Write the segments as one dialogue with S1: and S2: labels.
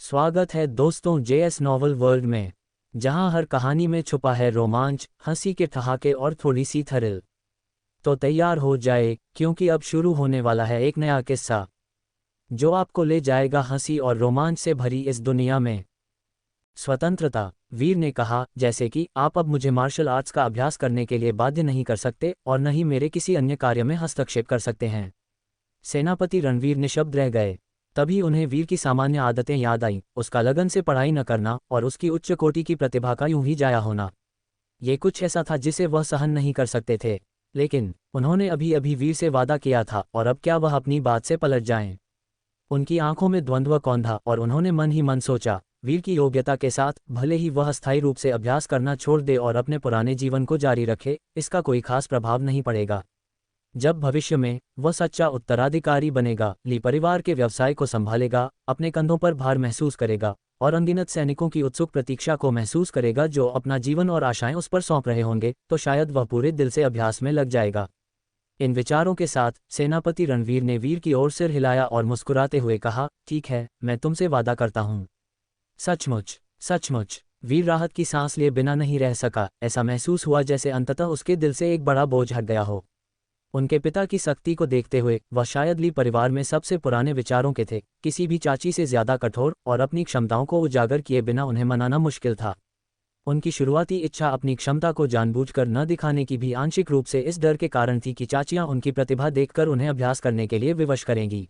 S1: स्वागत है दोस्तों जेएस नॉवल वर्ल्ड में, जहां हर कहानी में छुपा है रोमांच, हंसी के ठहाके और थोड़ी सी थ्रिल। तो तैयार हो जाए, क्योंकि अब शुरू होने वाला है एक नया किस्सा जो आपको ले जाएगा हंसी और रोमांच से भरी इस दुनिया में। स्वतंत्रता। वीर ने कहा, जैसे कि आप अब मुझे मार्शल आर्ट्स का अभ्यास करने के लिए बाध्य नहीं कर सकते और न ही मेरे किसी अन्य कार्य में हस्तक्षेप कर सकते हैं। सेनापति रणवीर निशब्द रह गए। तभी उन्हें वीर की सामान्य आदतें याद आईं, उसका लगन से पढ़ाई न करना और उसकी उच्च कोटि की प्रतिभा का यूं ही जाया होना। ये कुछ ऐसा था जिसे वह सहन नहीं कर सकते थे, लेकिन उन्होंने अभी अभी वीर से वादा किया था और अब क्या वह अपनी बात से पलट जाएं? उनकी आंखों में द्वंद्व कौंधा और उन्होंने मन ही मन सोचा, वीर की योग्यता के साथ भले ही वह अस्थायी रूप से अभ्यास करना छोड़ दे और अपने पुराने जीवन को जारी रखे, इसका कोई खास प्रभाव नहीं पड़ेगा। जब भविष्य में वह सच्चा उत्तराधिकारी बनेगा, ली परिवार के व्यवसाय को संभालेगा, अपने कंधों पर भार महसूस करेगा और अनगिनत सैनिकों की उत्सुक प्रतीक्षा को महसूस करेगा जो अपना जीवन और आशाएं उस पर सौंप रहे होंगे, तो शायद वह पूरे दिल से अभ्यास में लग जाएगा। इन विचारों के साथ सेनापति रणवीर ने वीर की ओर सिर हिलाया और मुस्कुराते हुए कहा, ठीक है, मैं तुमसे वादा करता हूँ। सचमुच? सचमुच? वीर राहत की सांस लिए बिना नहीं रह सका। ऐसा महसूस हुआ जैसे अंततः उसके दिल से एक बड़ा बोझ हट गया हो। उनके पिता की सख्ती को देखते हुए वह शायद ली परिवार में सबसे पुराने विचारों के थे, किसी भी चाची से ज्यादा कठोर, और अपनी क्षमताओं को उजागर किए बिना उन्हें मनाना मुश्किल था। उनकी शुरुआती इच्छा अपनी क्षमता को जानबूझकर न दिखाने की भी आंशिक रूप से इस डर के कारण थी कि चाचियां उनकी प्रतिभा देखकर उन्हें अभ्यास करने के लिए विवश करेंगी।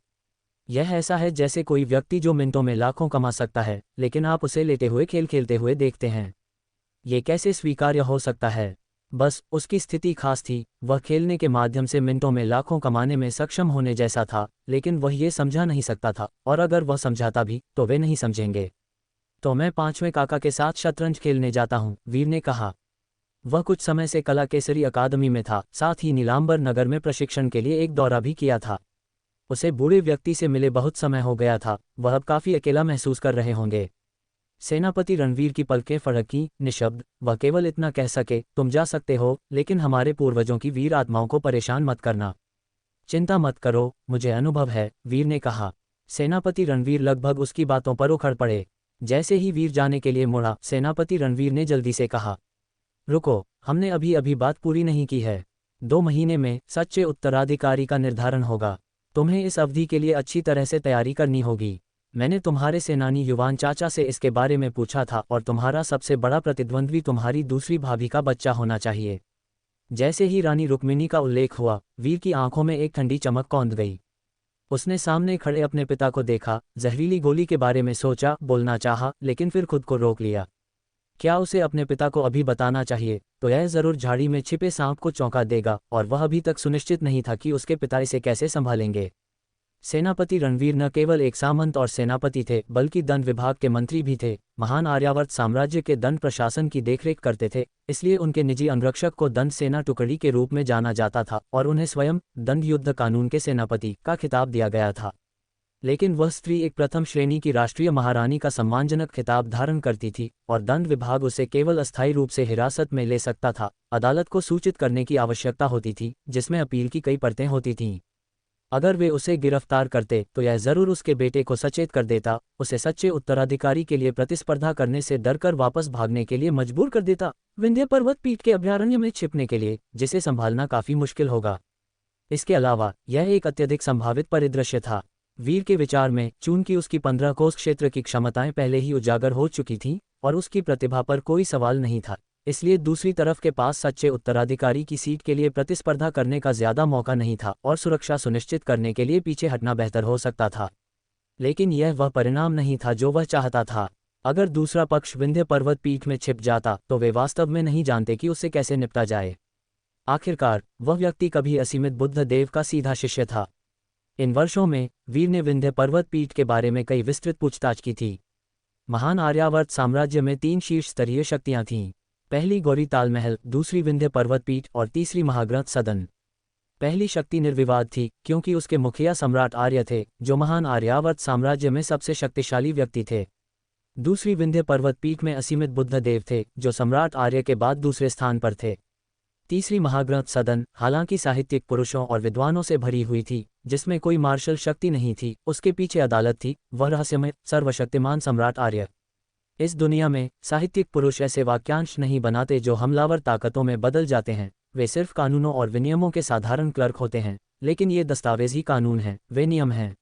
S1: यह ऐसा है जैसे कोई व्यक्ति जो मिनटों में लाखों कमा सकता है, लेकिन आप उसे लेटे हुए खेल खेलते हुए देखते हैं। ये कैसे स्वीकार्य हो सकता है? बस उसकी स्थिति खास थी, वह खेलने के माध्यम से मिनटों में लाखों कमाने में सक्षम होने जैसा था, लेकिन वह ये समझा नहीं सकता था, और अगर वह समझाता भी तो वे नहीं समझेंगे। तो मैं 5वें काका के साथ शतरंज खेलने जाता हूँ, वीर ने कहा। वह कुछ समय से कला केसरी अकादमी में था, साथ ही नीलांबर नगर में प्रशिक्षण के लिए एक दौरा भी किया था। उसे बूढ़े व्यक्ति से मिले बहुत समय हो गया था, वह अब काफी अकेला महसूस कर रहे होंगे। सेनापति रणवीर की पलकें फड़कीं, निशब्द। वह केवल इतना कह सके, तुम जा सकते हो, लेकिन हमारे पूर्वजों की वीर आत्माओं को परेशान मत करना। चिंता मत करो, मुझे अनुभव है, वीर ने कहा। सेनापति रणवीर लगभग उसकी बातों पर उखड़ पड़े। जैसे ही वीर जाने के लिए मुड़ा, सेनापति रणवीर ने जल्दी से कहा, रुको, हमने अभी अभी बात पूरी नहीं की है। 2 महीने में सच्चे उत्तराधिकारी का निर्धारण होगा। तुम्हें इस अवधि के लिए अच्छी तरह से तैयारी करनी होगी। मैंने तुम्हारे सेनानी युवान चाचा से इसके बारे में पूछा था और तुम्हारा सबसे बड़ा प्रतिद्वंद्वी तुम्हारी दूसरी भाभी का बच्चा होना चाहिए। जैसे ही रानी रुक्मिणी का उल्लेख हुआ, वीर की आंखों में एक ठंडी चमक कौंध गई। उसने सामने खड़े अपने पिता को देखा, जहरीली गोली के बारे में सोचा, बोलना चाहा, लेकिन फिर खुद को रोक लिया। क्या उसे अपने पिता को अभी बताना चाहिए तो यह जरूर झाड़ी में छिपे सांप को चौंका देगा, और वह अभी तक सुनिश्चित नहीं था कि उसके पिता इसे कैसे संभालेंगे। सेनापति रणवीर न केवल एक सामंत और सेनापति थे, बल्कि दंड विभाग के मंत्री भी थे। महान आर्यावर्त साम्राज्य के दंड प्रशासन की देखरेख करते थे, इसलिए उनके निजी अंगरक्षक को दंड सेना टुकड़ी के रूप में जाना जाता था और उन्हें स्वयं दंड युद्ध कानून के सेनापति का खिताब दिया गया था। लेकिन वह स्त्री एक प्रथम श्रेणी की राष्ट्रीय महारानी का सम्मानजनक खिताब धारण करती थी, और दंड विभाग उसे केवल अस्थायी रूप से हिरासत में ले सकता था। अदालत को सूचित करने की आवश्यकता होती थी, जिसमें अपील की कई परतें होती थीं। अगर वे उसे गिरफ्तार करते तो यह जरूर उसके बेटे को सचेत कर देता, उसे सच्चे उत्तराधिकारी के लिए प्रतिस्पर्धा करने से डरकर वापस भागने के लिए मजबूर कर देता, विंध्य पर्वत पीठ के अभयारण्य में छिपने के लिए, जिसे संभालना काफी मुश्किल होगा। इसके अलावा यह एक अत्यधिक संभावित परिदृश्य था। वीर के विचार में, चूंकि उसकी 15 कोस क्षेत्र की क्षमताएं पहले ही उजागर हो चुकी थीं और उसकी प्रतिभा पर कोई सवाल नहीं था, इसलिए दूसरी तरफ के पास सच्चे उत्तराधिकारी की सीट के लिए प्रतिस्पर्धा करने का ज्यादा मौका नहीं था और सुरक्षा सुनिश्चित करने के लिए पीछे हटना बेहतर हो सकता था। लेकिन यह वह परिणाम नहीं था जो वह चाहता था। अगर दूसरा पक्ष विंध्य पर्वत पीठ में छिप जाता तो वे वास्तव में नहीं जानते कि उससे कैसे निपटा जाए। आखिरकार वह व्यक्ति कभी असीमित बुद्ध देव का सीधा शिष्य था। इन वर्षों में वीर ने विंध्य पर्वत पीठ के बारे में कई विस्तृत पूछताछ की थी। महान आर्यावर्त साम्राज्य में 3 शीर्ष स्तरीय शक्तियां थीं। पहली गौरी तालमहल, दूसरी विंध्य पर्वत पीठ और तीसरी महाग्रंथ सदन। पहली शक्ति निर्विवाद थी, क्योंकि उसके मुखिया सम्राट आर्य थे, जो महान आर्यावर्त साम्राज्य में सबसे शक्तिशाली व्यक्ति थे। दूसरी विंध्य पर्वत पीठ में असीमित बुद्ध देव थे, जो सम्राट आर्य के बाद दूसरे स्थान पर थे। तीसरी महाग्रंथ सदन हालांकि साहित्यिक पुरुषों और विद्वानों से भरी हुई थी, जिसमें कोई मार्शल शक्ति नहीं थी, उसके पीछे अदालत थी, वह रहस्यमय सर्वशक्तिमान सम्राट आर्य। इस दुनिया में साहित्यिक पुरुष ऐसे वाक्यांश नहीं बनाते जो हमलावर ताकतों में बदल जाते हैं, वे सिर्फ कानूनों और विनियमों के साधारण क्लर्क होते हैं, लेकिन ये दस्तावेज ही कानून हैं, वे नियम हैं।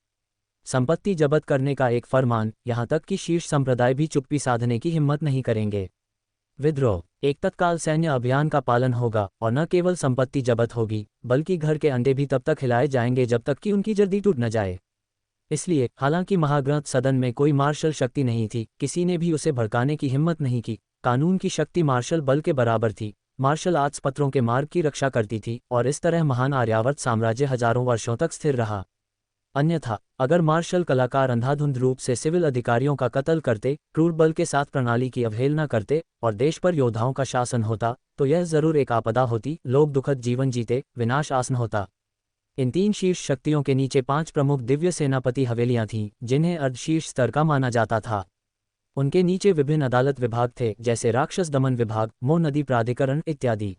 S1: संपत्ति जब्त करने का एक फरमान, यहाँ तक कि शीर्ष संप्रदाय भी चुप्पी साधने की हिम्मत नहीं करेंगे। विद्रोह एक तत्काल सैन्य अभियान का पालन होगा, और न केवल संपत्ति जब्त होगी, बल्कि घर के अंडे भी तब तक हिलाए जाएंगे जब तक कि उनकी जर्दी टूट न जाए। इसलिए हालांकि महाग्रंथ सदन में कोई मार्शल शक्ति नहीं थी, किसी ने भी उसे भड़काने की हिम्मत नहीं की। कानून की शक्ति मार्शल बल के बराबर थी। मार्शल आर्ट्स पत्रों के मार्ग की रक्षा करती थी, और इस तरह महान आर्यावर्त साम्राज्य हजारों वर्षों तक स्थिर रहा। अन्यथा अगर मार्शल कलाकार अंधाधुंध रूप से सिविल अधिकारियों का कत्ल करते, क्रूर बल के साथ प्रणाली की अवहेलना करते और देश पर योद्धाओं का शासन होता, तो यह जरूर एक आपदा होती, लोग दुखद जीवन जीते, विनाश आसन होता। इन तीन शीर्ष शक्तियों के नीचे 5 प्रमुख दिव्य सेनापति हवेलियां थीं, जिन्हें अर्धशीर्ष स्तर का माना जाता था। उनके नीचे विभिन्न अदालत विभाग थे, जैसे राक्षस दमन विभाग, मो नदी प्राधिकरण इत्यादि।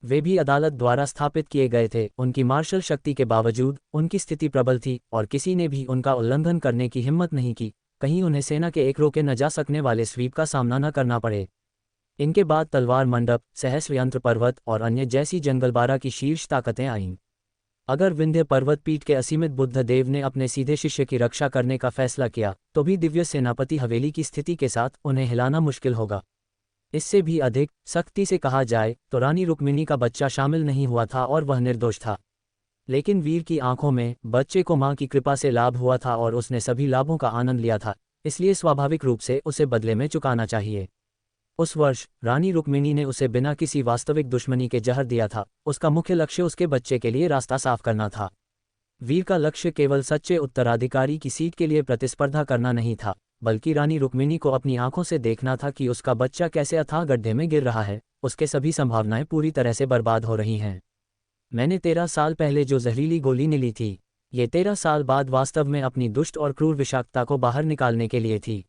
S1: वे भी अदालत द्वारा स्थापित किए गए थे। उनकी मार्शल शक्ति के बावजूद उनकी स्थिति प्रबल थी, और किसी ने भी उनका उल्लंघन करने की हिम्मत नहीं की, कहीं उन्हें सेना के एक रोके न जा सकने वाले स्वीप का सामना न करना पड़े। इनके बाद तलवार मंडप, सहस्र यंत्र पर्वत और अन्य जैसी जंगलबारा की शीर्ष ताकतें आईं। अगर विंध्य पर्वत पीठ के असीमित बुद्ध देव ने अपने सीधे शिष्य की रक्षा करने का फैसला किया, तो भी दिव्य सेनापति हवेली की स्थिति के साथ उन्हें हिलाना मुश्किल होगा। इससे भी अधिक सख्ती से कहा जाए तो रानी रुक्मिणी का बच्चा शामिल नहीं हुआ था और वह निर्दोष था। लेकिन वीर की आंखों में बच्चे को मां की कृपा से लाभ हुआ था और उसने सभी लाभों का आनंद लिया था, इसलिए स्वाभाविक रूप से उसे बदले में चुकाना चाहिए। उस वर्ष रानी रुक्मिणी ने उसे बिना किसी वास्तविक दुश्मनी के जहर दिया था। उसका मुख्य लक्ष्य उसके बच्चे के लिए रास्ता साफ करना था। वीर का लक्ष्य केवल सच्चे उत्तराधिकारी की सीट के लिए प्रतिस्पर्धा करना नहीं था, बल्कि रानी रुक्मिणी को अपनी आंखों से देखना था कि उसका बच्चा कैसे अथाह गड्ढे में गिर रहा है, उसके सभी संभावनाएं पूरी तरह से बर्बाद हो रही हैं। मैंने 13 साल पहले जो जहरीली गोली ली थी, ये 13 साल बाद वास्तव में अपनी दुष्ट और क्रूर विषाक्तता को बाहर निकालने के लिए थी।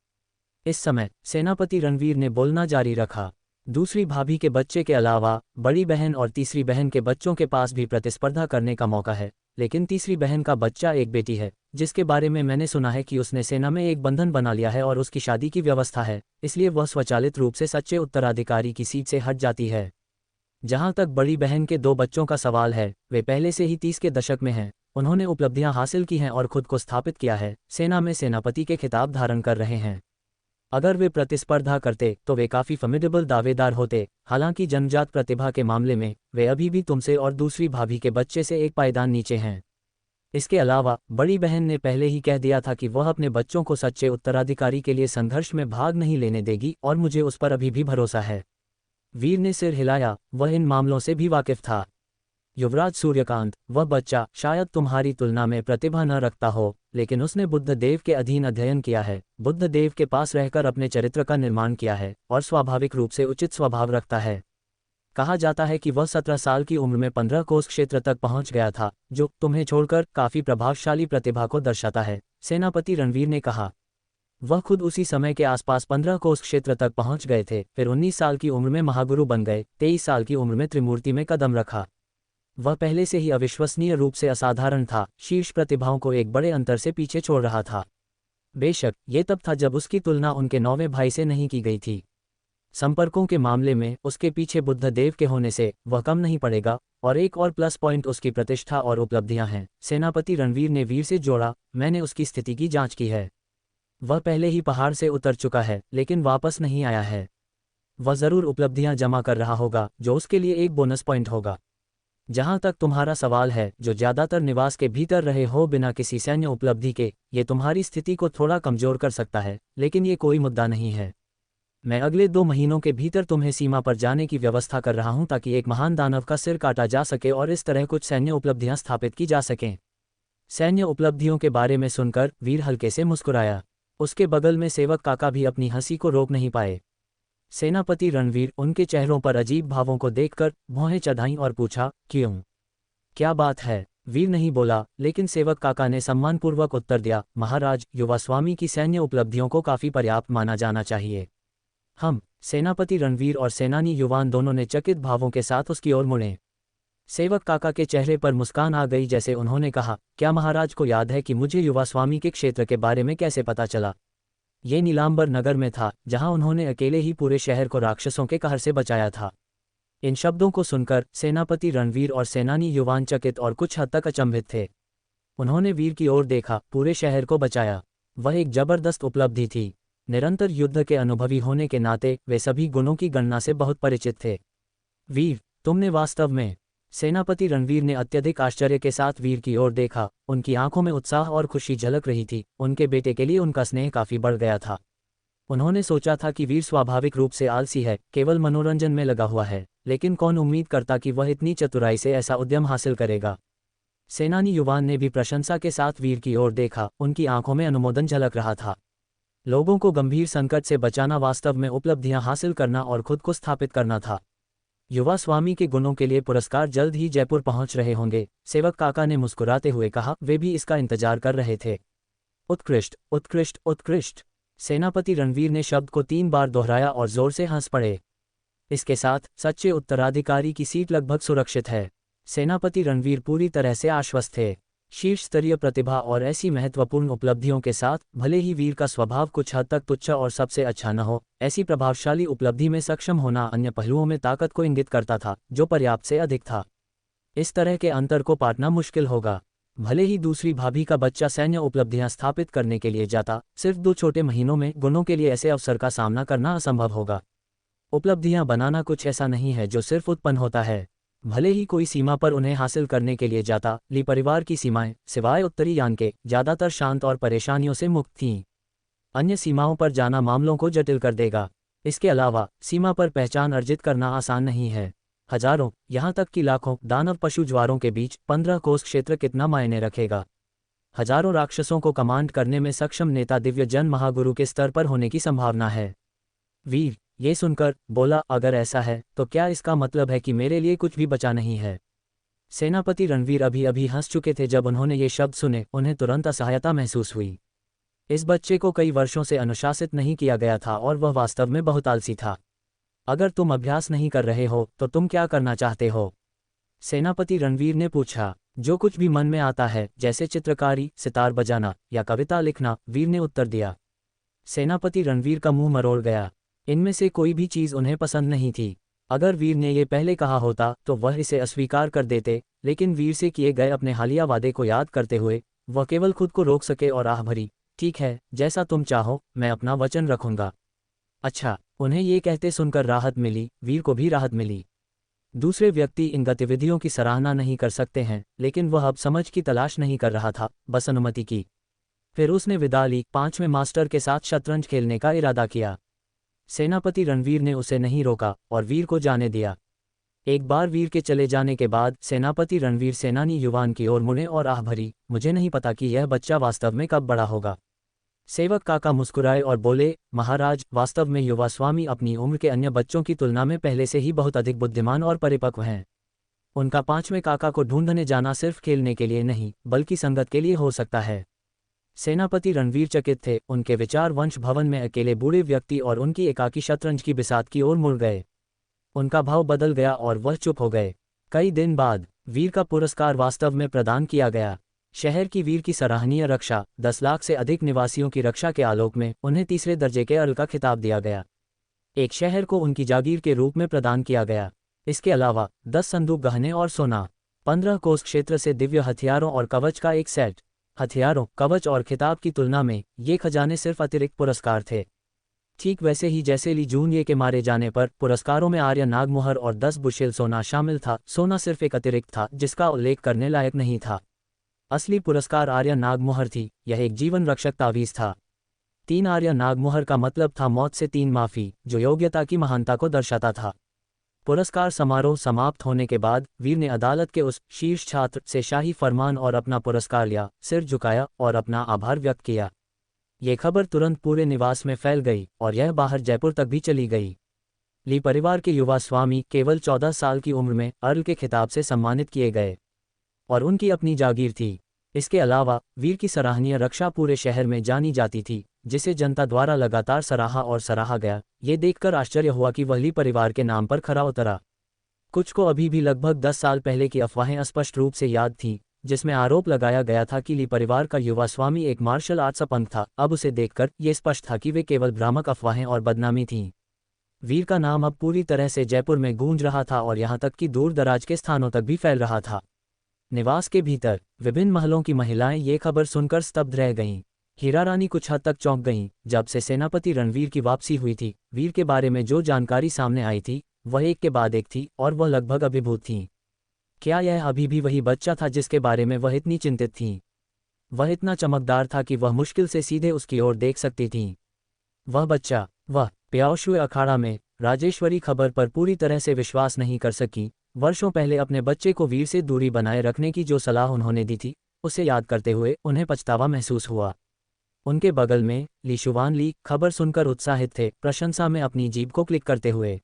S1: इस समय सेनापति रणवीर ने बोलना जारी रखा। दूसरी भाभी के बच्चे के अलावा बड़ी बहन और तीसरी बहन के बच्चों के पास भी प्रतिस्पर्धा करने का मौका है, लेकिन तीसरी बहन का बच्चा एक बेटी है, जिसके बारे में मैंने सुना है कि उसने सेना में एक बंधन बना लिया है और उसकी शादी की व्यवस्था है, इसलिए वह स्वचालित रूप से सच्चे उत्तराधिकारी की सीट से हट जाती है। जहां तक बड़ी बहन के 2 बच्चों का सवाल है, वे पहले से ही 30 के दशक में हैं, उन्होंने उपलब्धियां हासिल की हैं और खुद को स्थापित किया है, सेना में सेनापति के खिताब धारण कर रहे हैं। अगर वे प्रतिस्पर्धा करते तो वे काफ़ी फॉर्मिडेबल दावेदार होते। हालांकि जन्मजात प्रतिभा के मामले में वे अभी भी तुमसे और दूसरी भाभी के बच्चे से एक पायदान नीचे हैं। इसके अलावा बड़ी बहन ने पहले ही कह दिया था कि वह अपने बच्चों को सच्चे उत्तराधिकारी के लिए संघर्ष में भाग नहीं लेने देगी, और मुझे उस पर अभी भी भरोसा है। वीर ने सिर हिलाया, वह इन मामलों से भी वाकिफ था। युवराज सूर्यकांत, वह बच्चा शायद तुम्हारी तुलना में प्रतिभा न रखता हो, लेकिन उसने बुद्ध देव के अधीन अध्ययन किया है, बुद्ध देव के पास रहकर अपने चरित्र का निर्माण किया है, और स्वाभाविक रूप से उचित स्वभाव रखता है। कहा जाता है कि वह 17 साल की उम्र में 15 कोस क्षेत्र तक पहुंच गया था, जो तुम्हें छोड़कर काफी प्रभावशाली प्रतिभा को दर्शाता है, सेनापति रणवीर ने कहा। वह खुद उसी समय के आसपास 15 कोस क्षेत्र तक पहुंच गए थे, फिर 19 साल की उम्र में महागुरु बन गए, 23 साल की उम्र में त्रिमूर्ति में कदम रखा। वह पहले से ही अविश्वसनीय रूप से असाधारण था, शीर्ष प्रतिभाओं को एक बड़े अंतर से पीछे छोड़ रहा था। बेशक ये तब था जब उसकी तुलना उनके 9वें भाई से नहीं की गई थी। संपर्कों के मामले में उसके पीछे बुद्ध देव के होने से वह कम नहीं पड़ेगा, और एक और प्लस पॉइंट उसकी प्रतिष्ठा और उपलब्धियां हैं। सेनापति रणवीर ने वीर से जोड़ा, मैंने उसकी स्थिति की जांच की है। वह पहले ही पहाड़ से उतर चुका है, लेकिन वापस नहीं आया है। वह जरूर उपलब्धियां जमा कर रहा होगा, जो उसके लिए एक बोनस पॉइंट होगा। जहां तक तुम्हारा सवाल है, जो ज्यादातर निवास के भीतर रहे हो बिना किसी सैन्य उपलब्धि के, ये तुम्हारी स्थिति को थोड़ा कमजोर कर सकता है, लेकिन ये कोई मुद्दा नहीं है। मैं अगले 2 महीनों के भीतर तुम्हें सीमा पर जाने की व्यवस्था कर रहा हूं, ताकि एक महान दानव का सिर काटा जा सके और इस तरह कुछ सैन्य उपलब्धियां स्थापित की जा सकें। सैन्य उपलब्धियों के बारे में सुनकर वीर हल्के से मुस्कुराया। उसके बगल में सेवक काका भी अपनी हंसी को रोक नहीं पाए। सेनापति रणवीर उनके चेहरों पर अजीब भावों को देखकर भौहें चढ़ाईं और पूछा, क्यों? क्या बात है? वीर नहीं बोला, लेकिन सेवक काका ने सम्मानपूर्वक उत्तर दिया, महाराज, युवा स्वामी की सैन्य उपलब्धियों को काफी पर्याप्त माना जाना चाहिए। हम सेनापति रणवीर और सेनानी युवान दोनों ने चकित भावों के साथ उसकी ओर मुड़े। सेवक काका के चेहरे पर मुस्कान आ गई जैसे उन्होंने कहा, क्या महाराज को याद है कि मुझे युवा स्वामी के क्षेत्र के बारे में कैसे पता चला? ये नीलांबर नगर में था, जहां उन्होंने अकेले ही पूरे शहर को राक्षसों के कहर से बचाया था। इन शब्दों को सुनकर सेनापति रणवीर और सेनानी युवान चकित और कुछ हद तक अचंभित थे। उन्होंने वीर की ओर देखा, पूरे शहर को बचाया। वह एक जबरदस्त उपलब्धि थी। निरंतर युद्ध के अनुभवी होने के नाते वे सभी गुणों की गणना से बहुत परिचित थे। वीर, तुमने वास्तव में? सेनापति रणवीर ने अत्यधिक आश्चर्य के साथ वीर की ओर देखा। उनकी आंखों में उत्साह और खुशी झलक रही थी। उनके बेटे के लिए उनका स्नेह काफी बढ़ गया था। उन्होंने सोचा था कि वीर स्वाभाविक रूप से आलसी है, केवल मनोरंजन में लगा हुआ है, लेकिन कौन उम्मीद करता कि वह इतनी चतुराई से ऐसा उद्यम हासिल करेगा। सेनानी युवान ने भी प्रशंसा के साथ वीर की ओर देखा। उनकी आंखों में अनुमोदन झलक रहा था। लोगों को गंभीर संकट से बचाना वास्तव में उपलब्धियां हासिल करना और खुद को स्थापित करना था। युवा स्वामी के गुणों के लिए पुरस्कार जल्द ही जयपुर पहुंच रहे होंगे, सेवक काका ने मुस्कुराते हुए कहा। वे भी इसका इंतजार कर रहे थे। उत्कृष्ट, उत्कृष्ट, उत्कृष्ट। सेनापति रणवीर ने शब्द को 3 बार दोहराया और जोर से हंस पड़े। इसके साथ सच्चे उत्तराधिकारी की सीट लगभग सुरक्षित है। सेनापति रणवीर पूरी तरह से आश्वस्त थे। शीर्ष स्तरीय प्रतिभा और ऐसी महत्वपूर्ण उपलब्धियों के साथ, भले ही वीर का स्वभाव कुछ हद तक तुच्छ और सबसे अच्छा न हो, ऐसी प्रभावशाली उपलब्धि में सक्षम होना अन्य पहलुओं में ताकत को इंगित करता था, जो पर्याप्त से अधिक था। इस तरह के अंतर को पाटना मुश्किल होगा। भले ही दूसरी भाभी का बच्चा सैन्य उपलब्धियां स्थापित करने के लिए जाता, सिर्फ 2 छोटे महीनों में गुणों के लिए ऐसे अवसर का सामना करना असंभव होगा। उपलब्धियां बनाना कुछ ऐसा नहीं है जो सिर्फ उत्पन्न होता है। भले ही कोई सीमा पर उन्हें हासिल करने के लिए जाता, ली परिवार की सीमाएं, सिवाय उत्तरी यान के, ज्यादातर शांत और परेशानियों से मुक्त थीं। अन्य सीमाओं पर जाना मामलों को जटिल कर देगा। इसके अलावा सीमा पर पहचान अर्जित करना आसान नहीं है। हजारों, यहाँ तक कि लाखों दानव पशु ज्वारों के बीच 15 कोस क्षेत्र कितना मायने रखेगा? हजारों राक्षसों को कमांड करने में सक्षम नेता दिव्य जन महागुरु के स्तर पर होने की संभावना है। वीर ये सुनकर बोला, अगर ऐसा है तो क्या इसका मतलब है कि मेरे लिए कुछ भी बचा नहीं है? सेनापति रणवीर अभी अभी हंस चुके थे जब उन्होंने ये शब्द सुने। उन्हें तुरंत असहायता महसूस हुई। इस बच्चे को कई वर्षों से अनुशासित नहीं किया गया था और वह वास्तव में बहुत आलसी था। अगर तुम अभ्यास नहीं कर रहे हो तो तुम क्या करना चाहते हो? सेनापति रणवीर ने पूछा। जो कुछ भी मन में आता है, जैसे चित्रकारी, सितार बजाना या कविता लिखना, वीर ने उत्तर दिया। सेनापति रणवीर का मुंह मरोड़ गया। इनमें से कोई भी चीज उन्हें पसंद नहीं थी। अगर वीर ने ये पहले कहा होता तो वह इसे अस्वीकार कर देते, लेकिन वीर से किए गए अपने हालिया वादे को याद करते हुए वह केवल खुद को रोक सके और आह भरी, ठीक है, जैसा तुम चाहो, मैं अपना वचन रखूंगा। अच्छा, उन्हें ये कहते सुनकर राहत मिली। वीर को भी राहत मिली। दूसरे व्यक्ति इन गतिविधियों की सराहना नहीं कर सकते हैं, लेकिन वह अब समझ की तलाश नहीं कर रहा था, बस अनुमति की। फिर उसने विदा ली। 5वें मास्टर के साथ शतरंज खेलने का इरादा किया। सेनापति रणवीर ने उसे नहीं रोका और वीर को जाने दिया। एक बार वीर के चले जाने के बाद सेनापति रणवीर सेनानी युवान की ओर मुड़े और आह भरी, मुझे नहीं पता कि यह बच्चा वास्तव में कब बड़ा होगा। सेवक काका मुस्कुराए और बोले, महाराज, वास्तव में युवा स्वामी अपनी उम्र के अन्य बच्चों की तुलना में पहले से ही बहुत अधिक बुद्धिमान और परिपक्व हैं। उनका 5वें काका को ढूंढने जाना सिर्फ खेलने के लिए नहीं, बल्कि संगत के लिए हो सकता है। सेनापति रणवीर चकित थे। उनके विचार वंश भवन में अकेले बूढ़े व्यक्ति और उनकी एकाकी शतरंज की बिसात की ओर मुड़ गए। उनका भाव बदल गया और वह चुप हो गए। कई दिन बाद वीर का पुरस्कार वास्तव में प्रदान किया गया। शहर की वीर की सराहनीय रक्षा, 10 लाख से अधिक निवासियों की रक्षा के आलोक में उन्हें 3रे दर्जे के अर्ल का खिताब दिया गया। एक शहर को उनकी जागीर के रूप में प्रदान किया गया। इसके अलावा 10 संदूक गहने और सोना, 15 कोस क्षेत्र से दिव्य हथियारों और कवच का एक सेट। हथियारों, कवच और खिताब की तुलना में ये खजाने सिर्फ अतिरिक्त पुरस्कार थे। ठीक वैसे ही जैसे ली जूनियर के मारे जाने पर पुरस्कारों में आर्य नागमोहर और 10 बुशेल सोना शामिल था। सोना सिर्फ एक अतिरिक्त था जिसका उल्लेख करने लायक नहीं था। असली पुरस्कार आर्य नागमोहर थी। यह एक जीवन रक्षक तावीज था। 3 आर्य नागमोहर का मतलब था मौत से 3 माफी, जो योग्यता की महानता को दर्शाता था। पुरस्कार समारोह समाप्त होने के बाद वीर ने अदालत के उस शीर्ष छात्र से शाही फरमान और अपना पुरस्कार लिया, सिर झुकाया और अपना आभार व्यक्त किया। ये खबर तुरंत पूरे निवास में फैल गई और यह बाहर जयपुर तक भी चली गई। ली परिवार के युवा स्वामी केवल 14 साल की उम्र में अर्ल के खिताब से सम्मानित किए गए और उनकी अपनी जागीर थी। इसके अलावा वीर की सराहनीय रक्षा पूरे शहर में जानी जाती थी, जिसे जनता द्वारा लगातार सराहा गया। ये देखकर आश्चर्य हुआ कि वह ली परिवार के नाम पर खरा उतरा। कुछ को अभी भी लगभग 10 साल पहले की अफवाहें स्पष्ट रूप से याद थीं, जिसमें आरोप लगाया गया था कि ली परिवार का युवा स्वामी एक मार्शल आर्ट्स पंथ था। अब उसे देखकर ये स्पष्ट था कि वे केवल भ्रामक अफवाहें और बदनामी थीं। वीर का नाम अब पूरी तरह से जयपुर में गूंज रहा था और यहाँ तक कि दूर दराज के स्थानों तक भी फैल रहा था। निवास के भीतर विभिन्न महलों की महिलाएं ये खबर सुनकर स्तब्ध रह गईं। हीरा रानी कुछ हद तक चौंक गईं। जब से सेनापति रणवीर की वापसी हुई थी, वीर के बारे में जो जानकारी सामने आई थी वह एक के बाद एक थी और वह लगभग अभिभूत थीं। क्या यह अभी भी वही बच्चा था जिसके बारे में वह इतनी चिंतित थीं? वह इतना चमकदार था कि वह मुश्किल से सीधे उसकी ओर देख सकती थीं। वह बच्चा, वह प्याओशुए अखाड़ा में राजेश्वरी खबर पर पूरी तरह से विश्वास नहीं कर सकी। वर्षों पहले अपने बच्चे को वीर से दूरी बनाए रखने की जो सलाह उन्होंने दी थी, उसे याद करते हुए उन्हें पछतावा महसूस हुआ। उनके बगल में ली शुवान ली खबर सुनकर उत्साहित थे, प्रशंसा में अपनी जीभ को क्लिक करते हुए।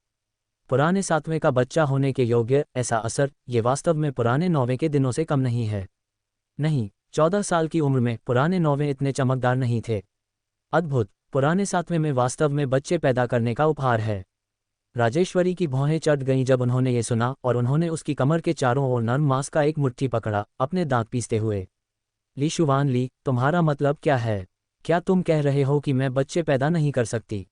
S1: पुराने 7वें का बच्चा होने के योग्य ऐसा असर ये वास्तव में पुराने 9वें के दिनों से कम नहीं है। नहीं, 14 साल की उम्र में पुराने 9वें इतने चमकदार नहीं थे। अद्भुत, पुराने 7वें में वास्तव में बच्चे पैदा करने का उपहार है। राजेश्वरी की भौहें चढ़ गईं जब उन्होंने ये सुना और उन्होंने उसकी कमर के चारों ओर नर्म मांस का एक मुट्ठी पकड़ा, अपने दांत पीसते हुए। ली शुवान ली, तुम्हारा मतलब क्या है? क्या तुम कह रहे हो कि मैं बच्चे पैदा नहीं कर सकती?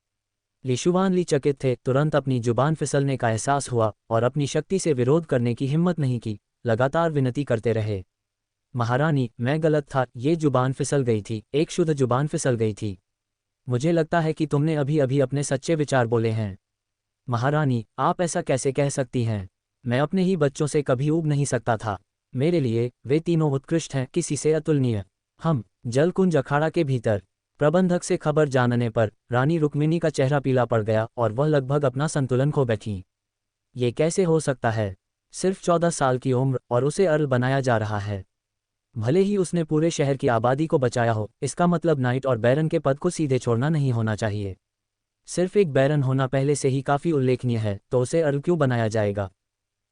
S1: ली शुवान ली चकित थे। तुरंत अपनी जुबान फिसलने का एहसास हुआ और अपनी शक्ति से विरोध करने की हिम्मत नहीं की। लगातार विनती करते रहे, महारानी मैं गलत था, ये जुबान फिसल गई थी, एक शुद्ध जुबान फिसल गई थी। मुझे लगता है कि तुमने अभी अभी अपने सच्चे विचार बोले हैं। महारानी आप ऐसा कैसे कह सकती हैं? मैं अपने ही बच्चों से कभी ऊब नहीं सकता था। मेरे लिए वे तीनों उत्कृष्ट हैं, किसी से अतुलनीय। हम जलकुंज अखाड़ा के भीतर। प्रबंधक से खबर जानने पर रानी रुक्मिणी का चेहरा पीला पड़ गया और वह लगभग अपना संतुलन खो बैठी। ये कैसे हो सकता है? सिर्फ 14 साल की उम्र और उसे अर्ल बनाया जा रहा है। भले ही उसने पूरे शहर की आबादी को बचाया हो, इसका मतलब नाइट और बैरन के पद को सीधे छोड़ना नहीं होना चाहिए। सिर्फ एक बैरन होना पहले से ही काफ़ी उल्लेखनीय है, तो उसे अर्ल क्यों बनाया जाएगा?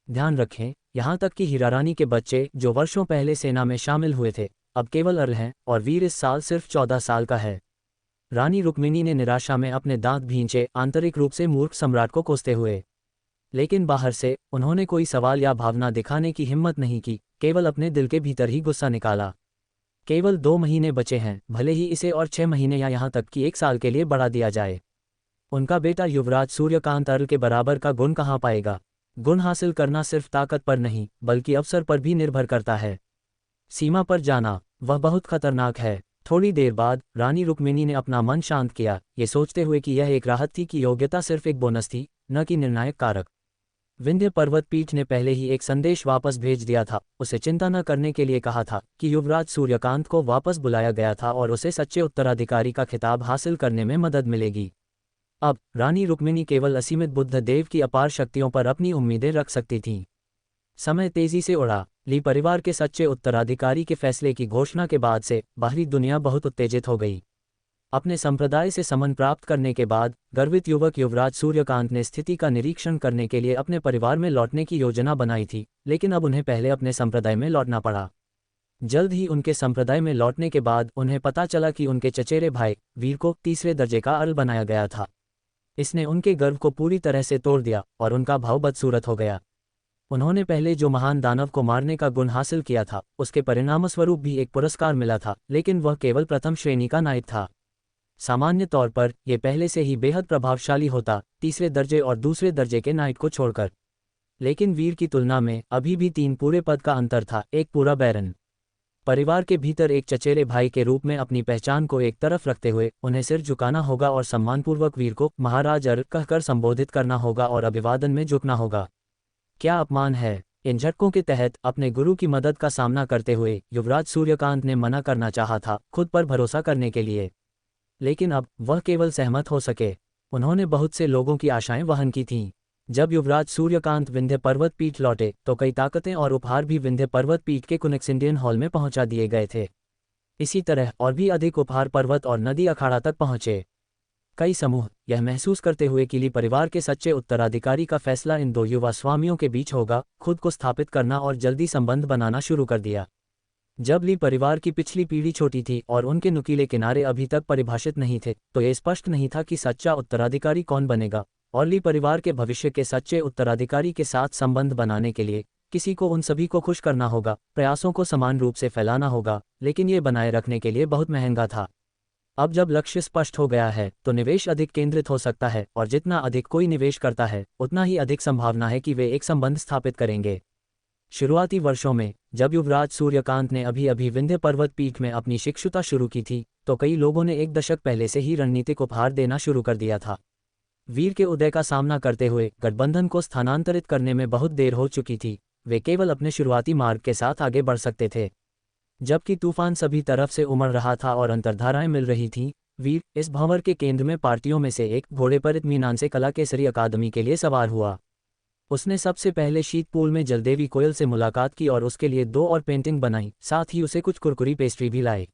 S1: ध्यान रखें, यहाँ तक कि हीरा रानी के बच्चे जो वर्षों पहले सेना में शामिल हुए थे, अब केवल अर्ल हैं और वीर इस साल सिर्फ 14 साल का है। रानी रुक्मिणी ने निराशा में अपने दांत भींचे, आंतरिक रूप से मूर्ख सम्राट को कोसते हुए। लेकिन बाहर से उन्होंने कोई सवाल या भावना दिखाने की हिम्मत नहीं की, केवल अपने दिल के भीतर ही गुस्सा निकाला। केवल 2 महीने बचे हैं, भले ही इसे और 6 महीने या यहाँ तक कि 1 साल के लिए बढ़ा दिया जाए। उनका बेटा युवराज सूर्यकांत अर्ल के बराबर का गुण कहाँ पाएगा? गुण हासिल करना सिर्फ ताकत पर नहीं, बल्कि अवसर पर भी निर्भर करता है। सीमा पर जाना, वह बहुत खतरनाक है। थोड़ी देर बाद रानी रुक्मिणी ने अपना मन शांत किया, ये सोचते हुए कि यह एक राहत थी कि योग्यता सिर्फ एक बोनस थी, न कि निर्णायक कारक। विंध्य पर्वत पीठ ने पहले ही एक संदेश वापस भेज दिया था, उसे चिंता न करने के लिए कहा था कि युवराज सूर्यकांत को वापस बुलाया गया था और उसे सच्चे उत्तराधिकारी का खिताब हासिल करने में मदद मिलेगी। अब रानी रुक्मिणी केवल असीमित बुद्ध देव की अपार शक्तियों पर अपनी उम्मीदें रख सकती थीं। समय तेजी से उड़ा। ली परिवार के सच्चे उत्तराधिकारी के फैसले की घोषणा के बाद से बाहरी दुनिया बहुत उत्तेजित हो गई। अपने संप्रदाय से समन प्राप्त करने के बाद गर्वित युवक युवराज सूर्यकांत ने स्थिति का निरीक्षण करने के लिए अपने परिवार में लौटने की योजना बनाई थी, लेकिन अब उन्हें पहले अपने संप्रदाय में लौटना पड़ा। जल्द ही उनके संप्रदाय में लौटने के बाद उन्हें पता चला कि उनके चचेरे भाई वीर को 3रे दर्जे का अर्ल बनाया गया था। इसने उनके गर्व को पूरी तरह से तोड़ दिया और उनका भाव बदसूरत हो गया। उन्होंने पहले जो महान दानव को मारने का गुण हासिल किया था, उसके परिणामस्वरूप भी एक पुरस्कार मिला था, लेकिन वह केवल प्रथम श्रेणी का नाइट था। सामान्य तौर पर यह पहले से ही बेहद प्रभावशाली होता, 3रे दर्जे और 2रे दर्जे के नाइट को छोड़कर। लेकिन वीर की तुलना में अभी भी 3 पूरे पद का अंतर था, एक पूरा बैरन। परिवार के भीतर एक चचेरे भाई के रूप में अपनी पहचान को एक तरफ रखते हुए उन्हें सिर झुकाना होगा और सम्मानपूर्वक वीर को महाराज अर्ल कहकर संबोधित करना होगा और अभिवादन में झुकना होगा। क्या अपमान है! इन झटकों के तहत अपने गुरु की मदद का सामना करते हुए युवराज सूर्यकांत ने मना करना चाहा था, खुद पर भरोसा करने के लिए। लेकिन अब वह केवल सहमत हो सके। उन्होंने बहुत से लोगों की आशाएं वहन की थीं। जब युवराज सूर्यकांत विंध्य पर्वत पीठ लौटे तो कई ताकतें और उपहार भी विंध्य पर्वत पीठ के कुनेक्सिंडियन हॉल में पहुंचा दिए गए थे। इसी तरह और भी अधिक उपहार पर्वत और नदी अखाड़ा तक पहुंचे। कई समूह यह महसूस करते हुए कि ली परिवार के सच्चे उत्तराधिकारी का फैसला इन 2 युवा स्वामियों के बीच होगा, खुद को स्थापित करना और जल्दी संबंध बनाना शुरू कर दिया। जब ली परिवार की पिछली पीढ़ी छोटी थी और उनके नुकीले किनारे अभी तक परिभाषित नहीं थे, तो ये स्पष्ट नहीं था कि सच्चा उत्तराधिकारी कौन बनेगा, और ली परिवार के भविष्य के सच्चे उत्तराधिकारी के साथ संबंध बनाने के लिए किसी को उन सभी को खुश करना होगा, प्रयासों को समान रूप से फैलाना होगा, लेकिन ये बनाए रखने के लिए बहुत महंगा था। अब जब लक्ष्य स्पष्ट हो गया है तो निवेश अधिक केंद्रित हो सकता है, और जितना अधिक कोई निवेश करता है उतना ही अधिक संभावना है कि वे एक संबंध स्थापित करेंगे। शुरुआती वर्षों में जब युवराज सूर्यकांत ने अभी अभी विंध्य पर्वत पीठ में अपनी शिक्षुता शुरू की थी, तो कई लोगों ने एक दशक पहले से ही रणनीतिक उपहार देना शुरू कर दिया था। वीर के उदय का सामना करते हुए गठबंधन को स्थानांतरित करने में बहुत देर हो चुकी थी, वे केवल अपने शुरुआती मार्ग के साथ आगे बढ़ सकते थे। जबकि तूफान सभी तरफ से उमड़ रहा था और अंतर्धाराएं मिल रही थीं, वीर इस भंवर के केंद्र में पार्टियों में से एक घोड़े पर इत्मीनान से कला केसरी अकादमी के लिए सवार हुआ। उसने सबसे पहले शीत पूल में जलदेवी कोयल से मुलाकात की और उसके लिए 2 और पेंटिंग बनाई, साथ ही उसे कुछ कुरकुरी पेस्ट्री भी लाई।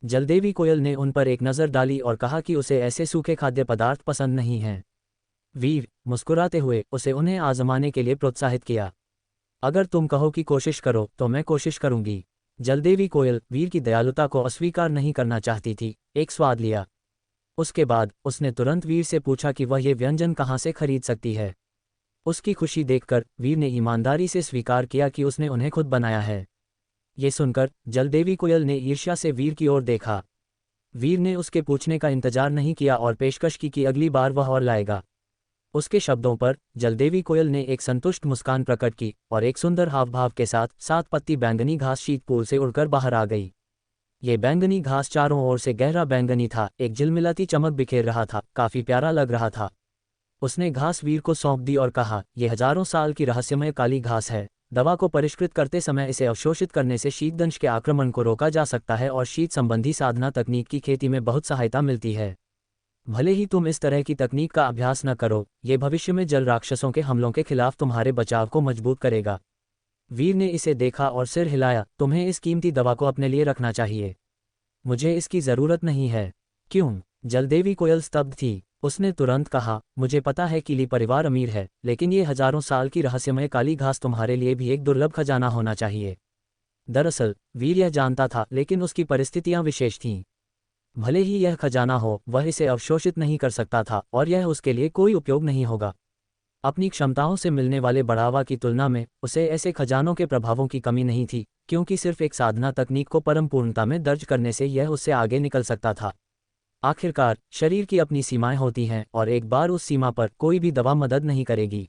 S1: जलदेवी कोयल ने उन पर एक नज़र डाली और कहा कि उसे ऐसे सूखे खाद्य पदार्थ पसंद नहीं हैं। वीर मुस्कुराते हुए उसे उन्हें आजमाने के लिए प्रोत्साहित किया। अगर तुम कहो कि कोशिश करो तो मैं कोशिश करूंगी। जलदेवी कोयल वीर की दयालुता को अस्वीकार नहीं करना चाहती थी। एक स्वाद लिया। उसके बाद उसने तुरंत वीर से पूछा कि वह ये व्यंजन कहाँ से खरीद सकती है। उसकी खुशी देखकर वीर ने ईमानदारी से स्वीकार किया कि उसने उन्हें खुद बनाया है। ये सुनकर जलदेवी कोयल ने ईर्ष्या से वीर की ओर देखा। वीर ने उसके पूछने का इंतजार नहीं किया और पेशकश की कि अगली बार वह और लाएगा। उसके शब्दों पर जलदेवी कोयल ने एक संतुष्ट मुस्कान प्रकट की और एक सुंदर हावभाव के साथ 7 पत्ती बैंगनी घास शीत पूल से उड़कर बाहर आ गई। ये बैंगनी घास चारों ओर से गहरा बैंगनी था, एक झिलमिलाती चमक बिखेर रहा था, काफी प्यारा लग रहा था। उसने घास वीर को सौंप दी और कहा, यह हजारों साल की रहस्यमय काली घास है। दवा को परिष्कृत करते समय इसे अवशोषित करने से शीतदंश के आक्रमण को रोका जा सकता है और शीत संबंधी साधना तकनीक की खेती में बहुत सहायता मिलती है। भले ही तुम इस तरह की तकनीक का अभ्यास न करो, ये भविष्य में जल राक्षसों के हमलों के खिलाफ तुम्हारे बचाव को मजबूत करेगा। वीर ने इसे देखा और सिर हिलाया। तुम्हें इस कीमती दवा को अपने लिए रखना चाहिए। मुझे इसकी जरूरत नहीं है। क्यों? जलदेवी कोयल स्तब्ध थी। उसने तुरंत कहा, मुझे पता है कि ली परिवार अमीर है, लेकिन ये हजारों साल की रहस्यमय काली घास तुम्हारे लिए भी एक दुर्लभ खजाना होना चाहिए। दरअसल वीर यह जानता था, लेकिन उसकी परिस्थितियां विशेष थीं। भले ही यह खजाना हो, वह इसे अवशोषित नहीं कर सकता था और यह उसके लिए कोई उपयोग नहीं होगा। अपनी क्षमताओं से मिलने वाले बढ़ावा की तुलना में उसे ऐसे खजानों के प्रभावों की कमी नहीं थी, क्योंकि सिर्फ एक साधना तकनीक को परम पूर्णता में दर्ज करने से यह उससे आगे निकल सकता था। आखिरकार शरीर की अपनी सीमाएं होती हैं और एक बार उस सीमा पर कोई भी दवा मदद नहीं करेगी।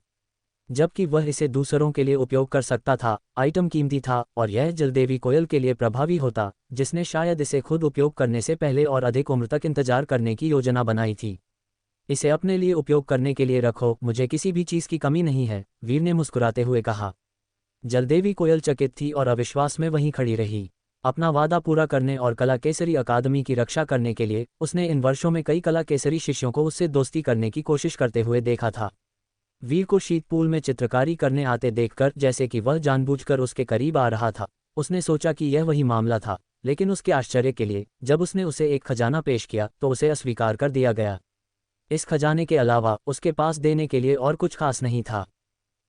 S1: जबकि वह इसे दूसरों के लिए उपयोग कर सकता था। आइटम कीमती था और यह जलदेवी कोयल के लिए प्रभावी होता, जिसने शायद इसे खुद उपयोग करने से पहले और अधिक उम्र तक इंतजार करने की योजना बनाई थी। इसे अपने लिए उपयोग करने के लिए रखो, मुझे किसी भी चीज़ की कमी नहीं है, वीर ने मुस्कुराते हुए कहा। जलदेवी कोयल चकित थी और अविश्वास में वहीं खड़ी रही। अपना वादा पूरा करने और कला केसरी अकादमी की रक्षा करने के लिए उसने इन वर्षों में कई कला केसरी शिष्यों को उससे दोस्ती करने की कोशिश करते हुए देखा था। वीर को शीतपूल में चित्रकारी करने आते देखकर, जैसे कि वह जानबूझकर उसके करीब आ रहा था, उसने सोचा कि यह वही मामला था। लेकिन उसके आश्चर्य के लिए जब उसने उसे एक खजाना पेश किया तो उसे अस्वीकार कर दिया गया। इस खजाने के अलावा उसके पास देने के लिए और कुछ खास नहीं था।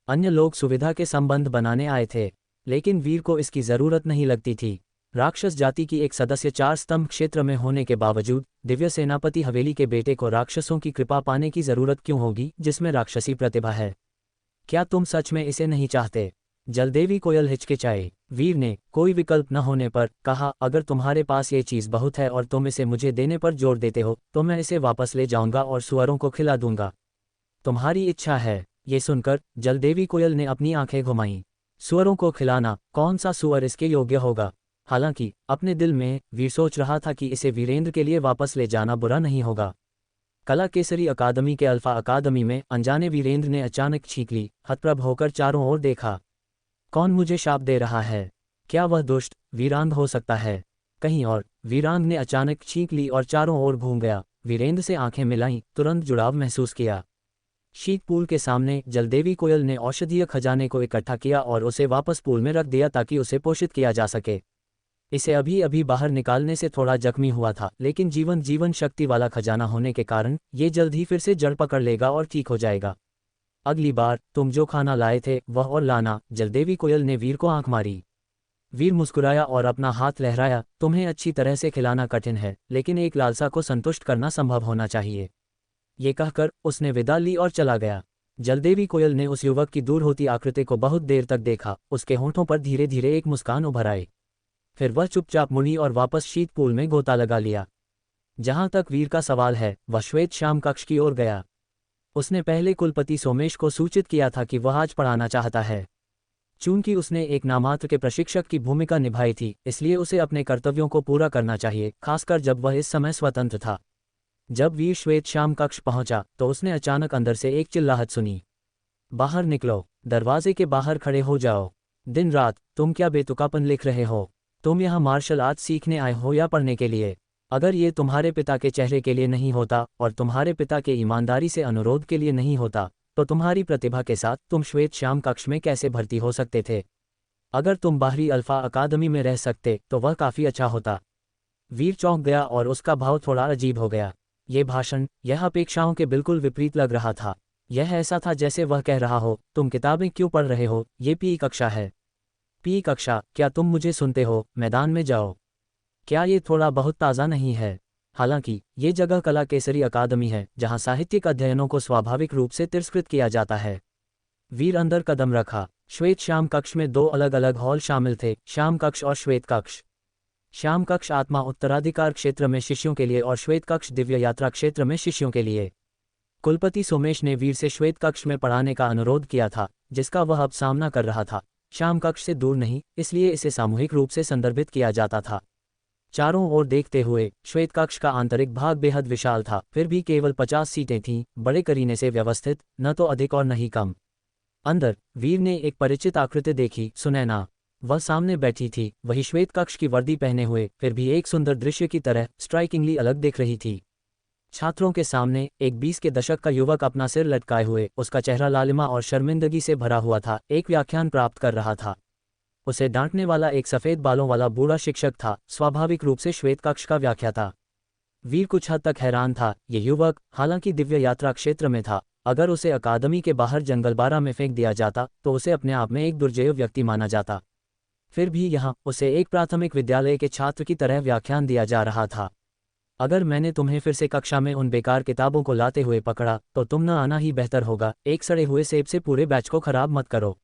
S1: अन्य लोग सुविधा के संबंध बनाने आए थे, लेकिन वीर को इसकी जरूरत नहीं लगती थी। राक्षस जाति की एक सदस्य 4 स्तंभ क्षेत्र में होने के बावजूद दिव्य सेनापति हवेली के बेटे को राक्षसों की कृपा पाने की जरूरत क्यों होगी, जिसमें राक्षसी प्रतिभा है? क्या तुम सच में इसे नहीं चाहते? जलदेवी कोयल हिचकिचाई। वीर ने कोई विकल्प न होने पर कहा, अगर तुम्हारे पास ये चीज़ बहुत है और तुम इसे मुझे देने पर जोर देते हो तो मैं इसे वापस ले जाऊंगा और सुअरों को खिला दूंगा। तुम्हारी इच्छा है। ये सुनकर जलदेवी कोयल ने अपनी आंखें घुमाईं। सुअरों को खिलाना? कौन सा सुअर इसके योग्य होगा? हालांकि अपने दिल में वीर सोच रहा था कि इसे वीरेंद्र के लिए वापस ले जाना बुरा नहीं होगा। कला केसरी अकादमी के अल्फा अकादमी में अनजाने वीरेंद्र ने अचानक छींक ली। हतप्रभ होकर चारों ओर देखा। कौन मुझे शाप दे रहा है? क्या वह दुष्ट वीरांग हो सकता है? कहीं और वीरांग ने अचानक छींक ली और चारों ओर घूम गया। वीरेंद्र से आंखें मिलाईं, तुरंत जुड़ाव महसूस किया। शीत पूल के सामने जलदेवी कोयल ने औषधीय खजाने को इकट्ठा किया और उसे वापस पूल में रख दिया ताकि उसे पोषित किया जा सके। इसे अभी अभी बाहर निकालने से थोड़ा जख्मी हुआ था, लेकिन जीवन शक्ति वाला खजाना होने के कारण ये जल्द ही फिर से जड़ पकड़ लेगा और ठीक हो जाएगा। अगली बार तुम जो खाना लाए थे वह और लाना। जलदेवी कोयल ने वीर को आंख मारी। वीर मुस्कुराया और अपना हाथ लहराया। तुम्हें अच्छी तरह से खिलाना कठिन है, लेकिन एक लालसा को संतुष्ट करना संभव होना चाहिए। ये कहकर उसने विदा ली और चला गया। जलदेवी कोयल ने उस युवक की दूर होती आकृति को बहुत देर तक देखा। उसके होंठों पर धीरे धीरे एक मुस्कान उभर आई। फिर वह चुपचाप मुड़ी और वापस शीत पूल में गोता लगा लिया। जहां तक वीर का सवाल है, वह श्वेत श्याम कक्ष की ओर गया। उसने पहले कुलपति सोमेश को सूचित किया था कि वह आज पढ़ाना चाहता है। चूंकि उसने एक नामात्र के प्रशिक्षक की भूमिका निभाई थी, इसलिए उसे अपने कर्तव्यों को पूरा करना चाहिए, खासकर जब वह इस समय स्वतंत्र था। जब वीर श्वेत श्याम कक्ष पहुंचा तो उसने अचानक अंदर से एक चिल्लाहट सुनी, बाहर निकलो, दरवाजे के बाहर खड़े हो जाओ। दिन रात तुम क्या बेतुकापन लिख रहे हो? तुम यहाँ मार्शल आर्ट सीखने आए हो या पढ़ने के लिए? अगर ये तुम्हारे पिता के चेहरे के लिए नहीं होता और तुम्हारे पिता के ईमानदारी से अनुरोध के लिए नहीं होता, तो तुम्हारी प्रतिभा के साथ तुम श्वेत श्याम कक्ष में कैसे भर्ती हो सकते थे? अगर तुम बाहरी अल्फा अकादमी में रह सकते तो वह काफ़ी अच्छा होता। वीर चौंक गया और उसका भाव थोड़ा अजीब हो गया। ये भाषण, यह अपेक्षाओं के बिल्कुल विपरीत लग रहा था। यह ऐसा था जैसे वह कह रहा हो, तुम किताबें क्यों पढ़ रहे हो, ये पी कक्षा है। पी कक्षा? क्या तुम मुझे सुनते हो? मैदान में जाओ। क्या ये थोड़ा बहुत ताज़ा नहीं है? हालांकि ये जगह कला केसरी अकादमी है, जहां साहित्यिक अध्ययनों को स्वाभाविक रूप से तिरस्कृत किया जाता है। वीर अंदर कदम रखा। श्वेत श्याम कक्ष में दो अलग अलग हॉल शामिल थे, श्याम कक्ष और श्वेत कक्ष। श्याम कक्ष आत्मा उत्तराधिकार क्षेत्र में शिष्यों के लिए और श्वेत कक्ष दिव्य यात्रा क्षेत्र में शिष्यों के लिए। कुलपति सोमेश ने वीर से श्वेत कक्ष में पढ़ाने का अनुरोध किया था, जिसका वह अब सामना कर रहा था। श्याम कक्ष से दूर नहीं, इसलिए इसे सामूहिक रूप से संदर्भित किया जाता था। चारों ओर देखते हुए श्वेत कक्ष का आंतरिक भाग बेहद विशाल था, फिर भी केवल 50 सीटें थीं, बड़े करीने से व्यवस्थित, न तो अधिक और न ही कम। अंदर वीर ने एक परिचित आकृति देखी, सुनैना। वह सामने बैठी थी, वही श्वेत कक्ष की वर्दी पहने हुए, फिर भी एक सुंदर दृश्य की तरह स्ट्राइकिंगली अलग दिख रही थी। छात्रों के सामने एक 20 के दशक का युवक अपना सिर लटकाए हुए, उसका चेहरा लालिमा और शर्मिंदगी से भरा हुआ था, एक व्याख्यान प्राप्त कर रहा था। उसे डांटने वाला एक सफ़ेद बालों वाला बूढ़ा शिक्षक था, स्वाभाविक रूप से श्वेत कक्ष का व्याख्याता। वीर कुछ हद तक हैरान था। ये युवक, हालांकि दिव्य यात्रा क्षेत्र में था, अगर उसे अकादमी के बाहर जंगलबारा में फेंक दिया जाता तो उसे अपने आप में एक दुर्जेय व्यक्ति माना जाता। फिर भी यहाँ उसे एक प्राथमिक विद्यालय के छात्र की तरह व्याख्यान दिया जा रहा था। अगर मैंने तुम्हें फिर से कक्षा में उन बेकार किताबों को लाते हुए पकड़ा तो तुम न आना ही बेहतर होगा। एक सड़े हुए सेब से पूरे बैच को खराब मत करो।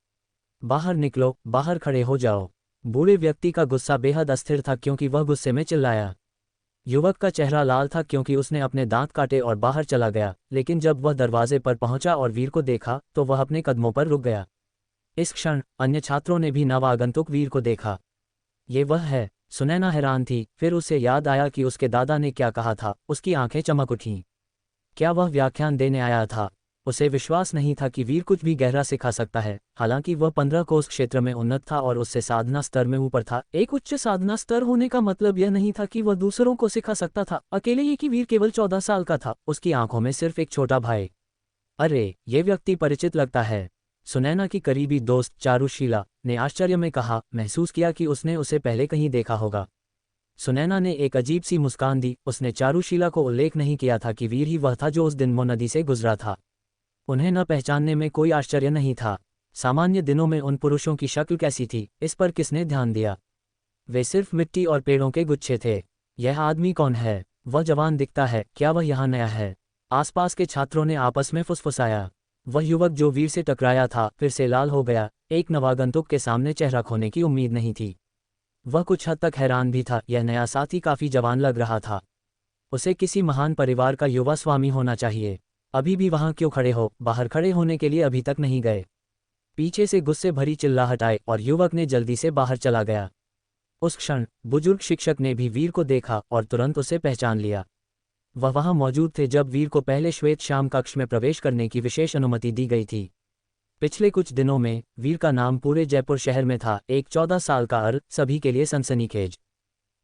S1: बाहर निकलो, बाहर खड़े हो जाओ। बूढ़े व्यक्ति का गुस्सा बेहद अस्थिर था, क्योंकि वह गुस्से में चिल्लाया। युवक का चेहरा लाल था, क्योंकि उसने अपने दांत काटे और बाहर चला गया, लेकिन जब वह दरवाजे पर पहुंचा और वीर को देखा तो वह अपने कदमों पर रुक गया। इस क्षण अन्य छात्रों ने भी नवागंतुक वीर को देखा। ये वह है। सुनैना हैरान थी, फिर उसे याद आया कि उसके दादा ने क्या कहा था। उसकी आंखें चमक उठीं। क्या वह व्याख्यान देने आया था? उसे विश्वास नहीं था कि वीर कुछ भी गहरा सिखा सकता है। हालांकि वह 15 कोस क्षेत्र में उन्नत था और उससे साधना स्तर में ऊपर था। एक उच्च साधना स्तर होने का मतलब यह नहीं था कि वह दूसरों को सिखा सकता था, अकेले ही कि वीर केवल 14 साल का था। उसकी आंखों में सिर्फ एक छोटा भाई। अरे, ये व्यक्ति परिचित लगता है। सुनैना की करीबी दोस्त चारुशीला ने आश्चर्य में कहा। महसूस किया कि उसने उसे पहले कहीं देखा होगा। सुनैना ने एक अजीब सी मुस्कान दी। उसने चारुशीला को उल्लेख नहीं किया था कि वीर ही वह था जो उस दिन मो नदी से गुजरा था। उन्हें न पहचानने में कोई आश्चर्य नहीं था। सामान्य दिनों में उन पुरुषों की शक्ल कैसी थी, इस पर किसने ध्यान दिया? वे सिर्फ मिट्टी और पेड़ों के गुच्छे थे। यह आदमी कौन है? वह जवान दिखता है, क्या वह यहाँ नया है? आसपास के छात्रों ने आपस में फुसफुसाया। वह युवक जो वीर से टकराया था फिर से लाल हो गया। एक नवागंतुक के सामने चेहरा खोने की उम्मीद नहीं थी। वह कुछ हद तक हैरान भी था। यह नया साथी काफ़ी जवान लग रहा था। उसे किसी महान परिवार का युवा स्वामी होना चाहिए। अभी भी वहां क्यों खड़े हो? बाहर खड़े होने के लिए अभी तक नहीं गए? पीछे से गुस्से भरी चिल्लाहट आई और युवक ने जल्दी से बाहर चला गया। उस क्षण बुजुर्ग शिक्षक ने भी वीर को देखा और तुरंत उसे पहचान लिया। वह वहां मौजूद थे जब वीर को पहले श्वेत श्याम कक्ष में प्रवेश करने की विशेष अनुमति दी गई थी। पिछले कुछ दिनों में वीर का नाम पूरे जयपुर शहर में था। एक 14 साल का अर्थ सभी के लिए सनसनीखेज।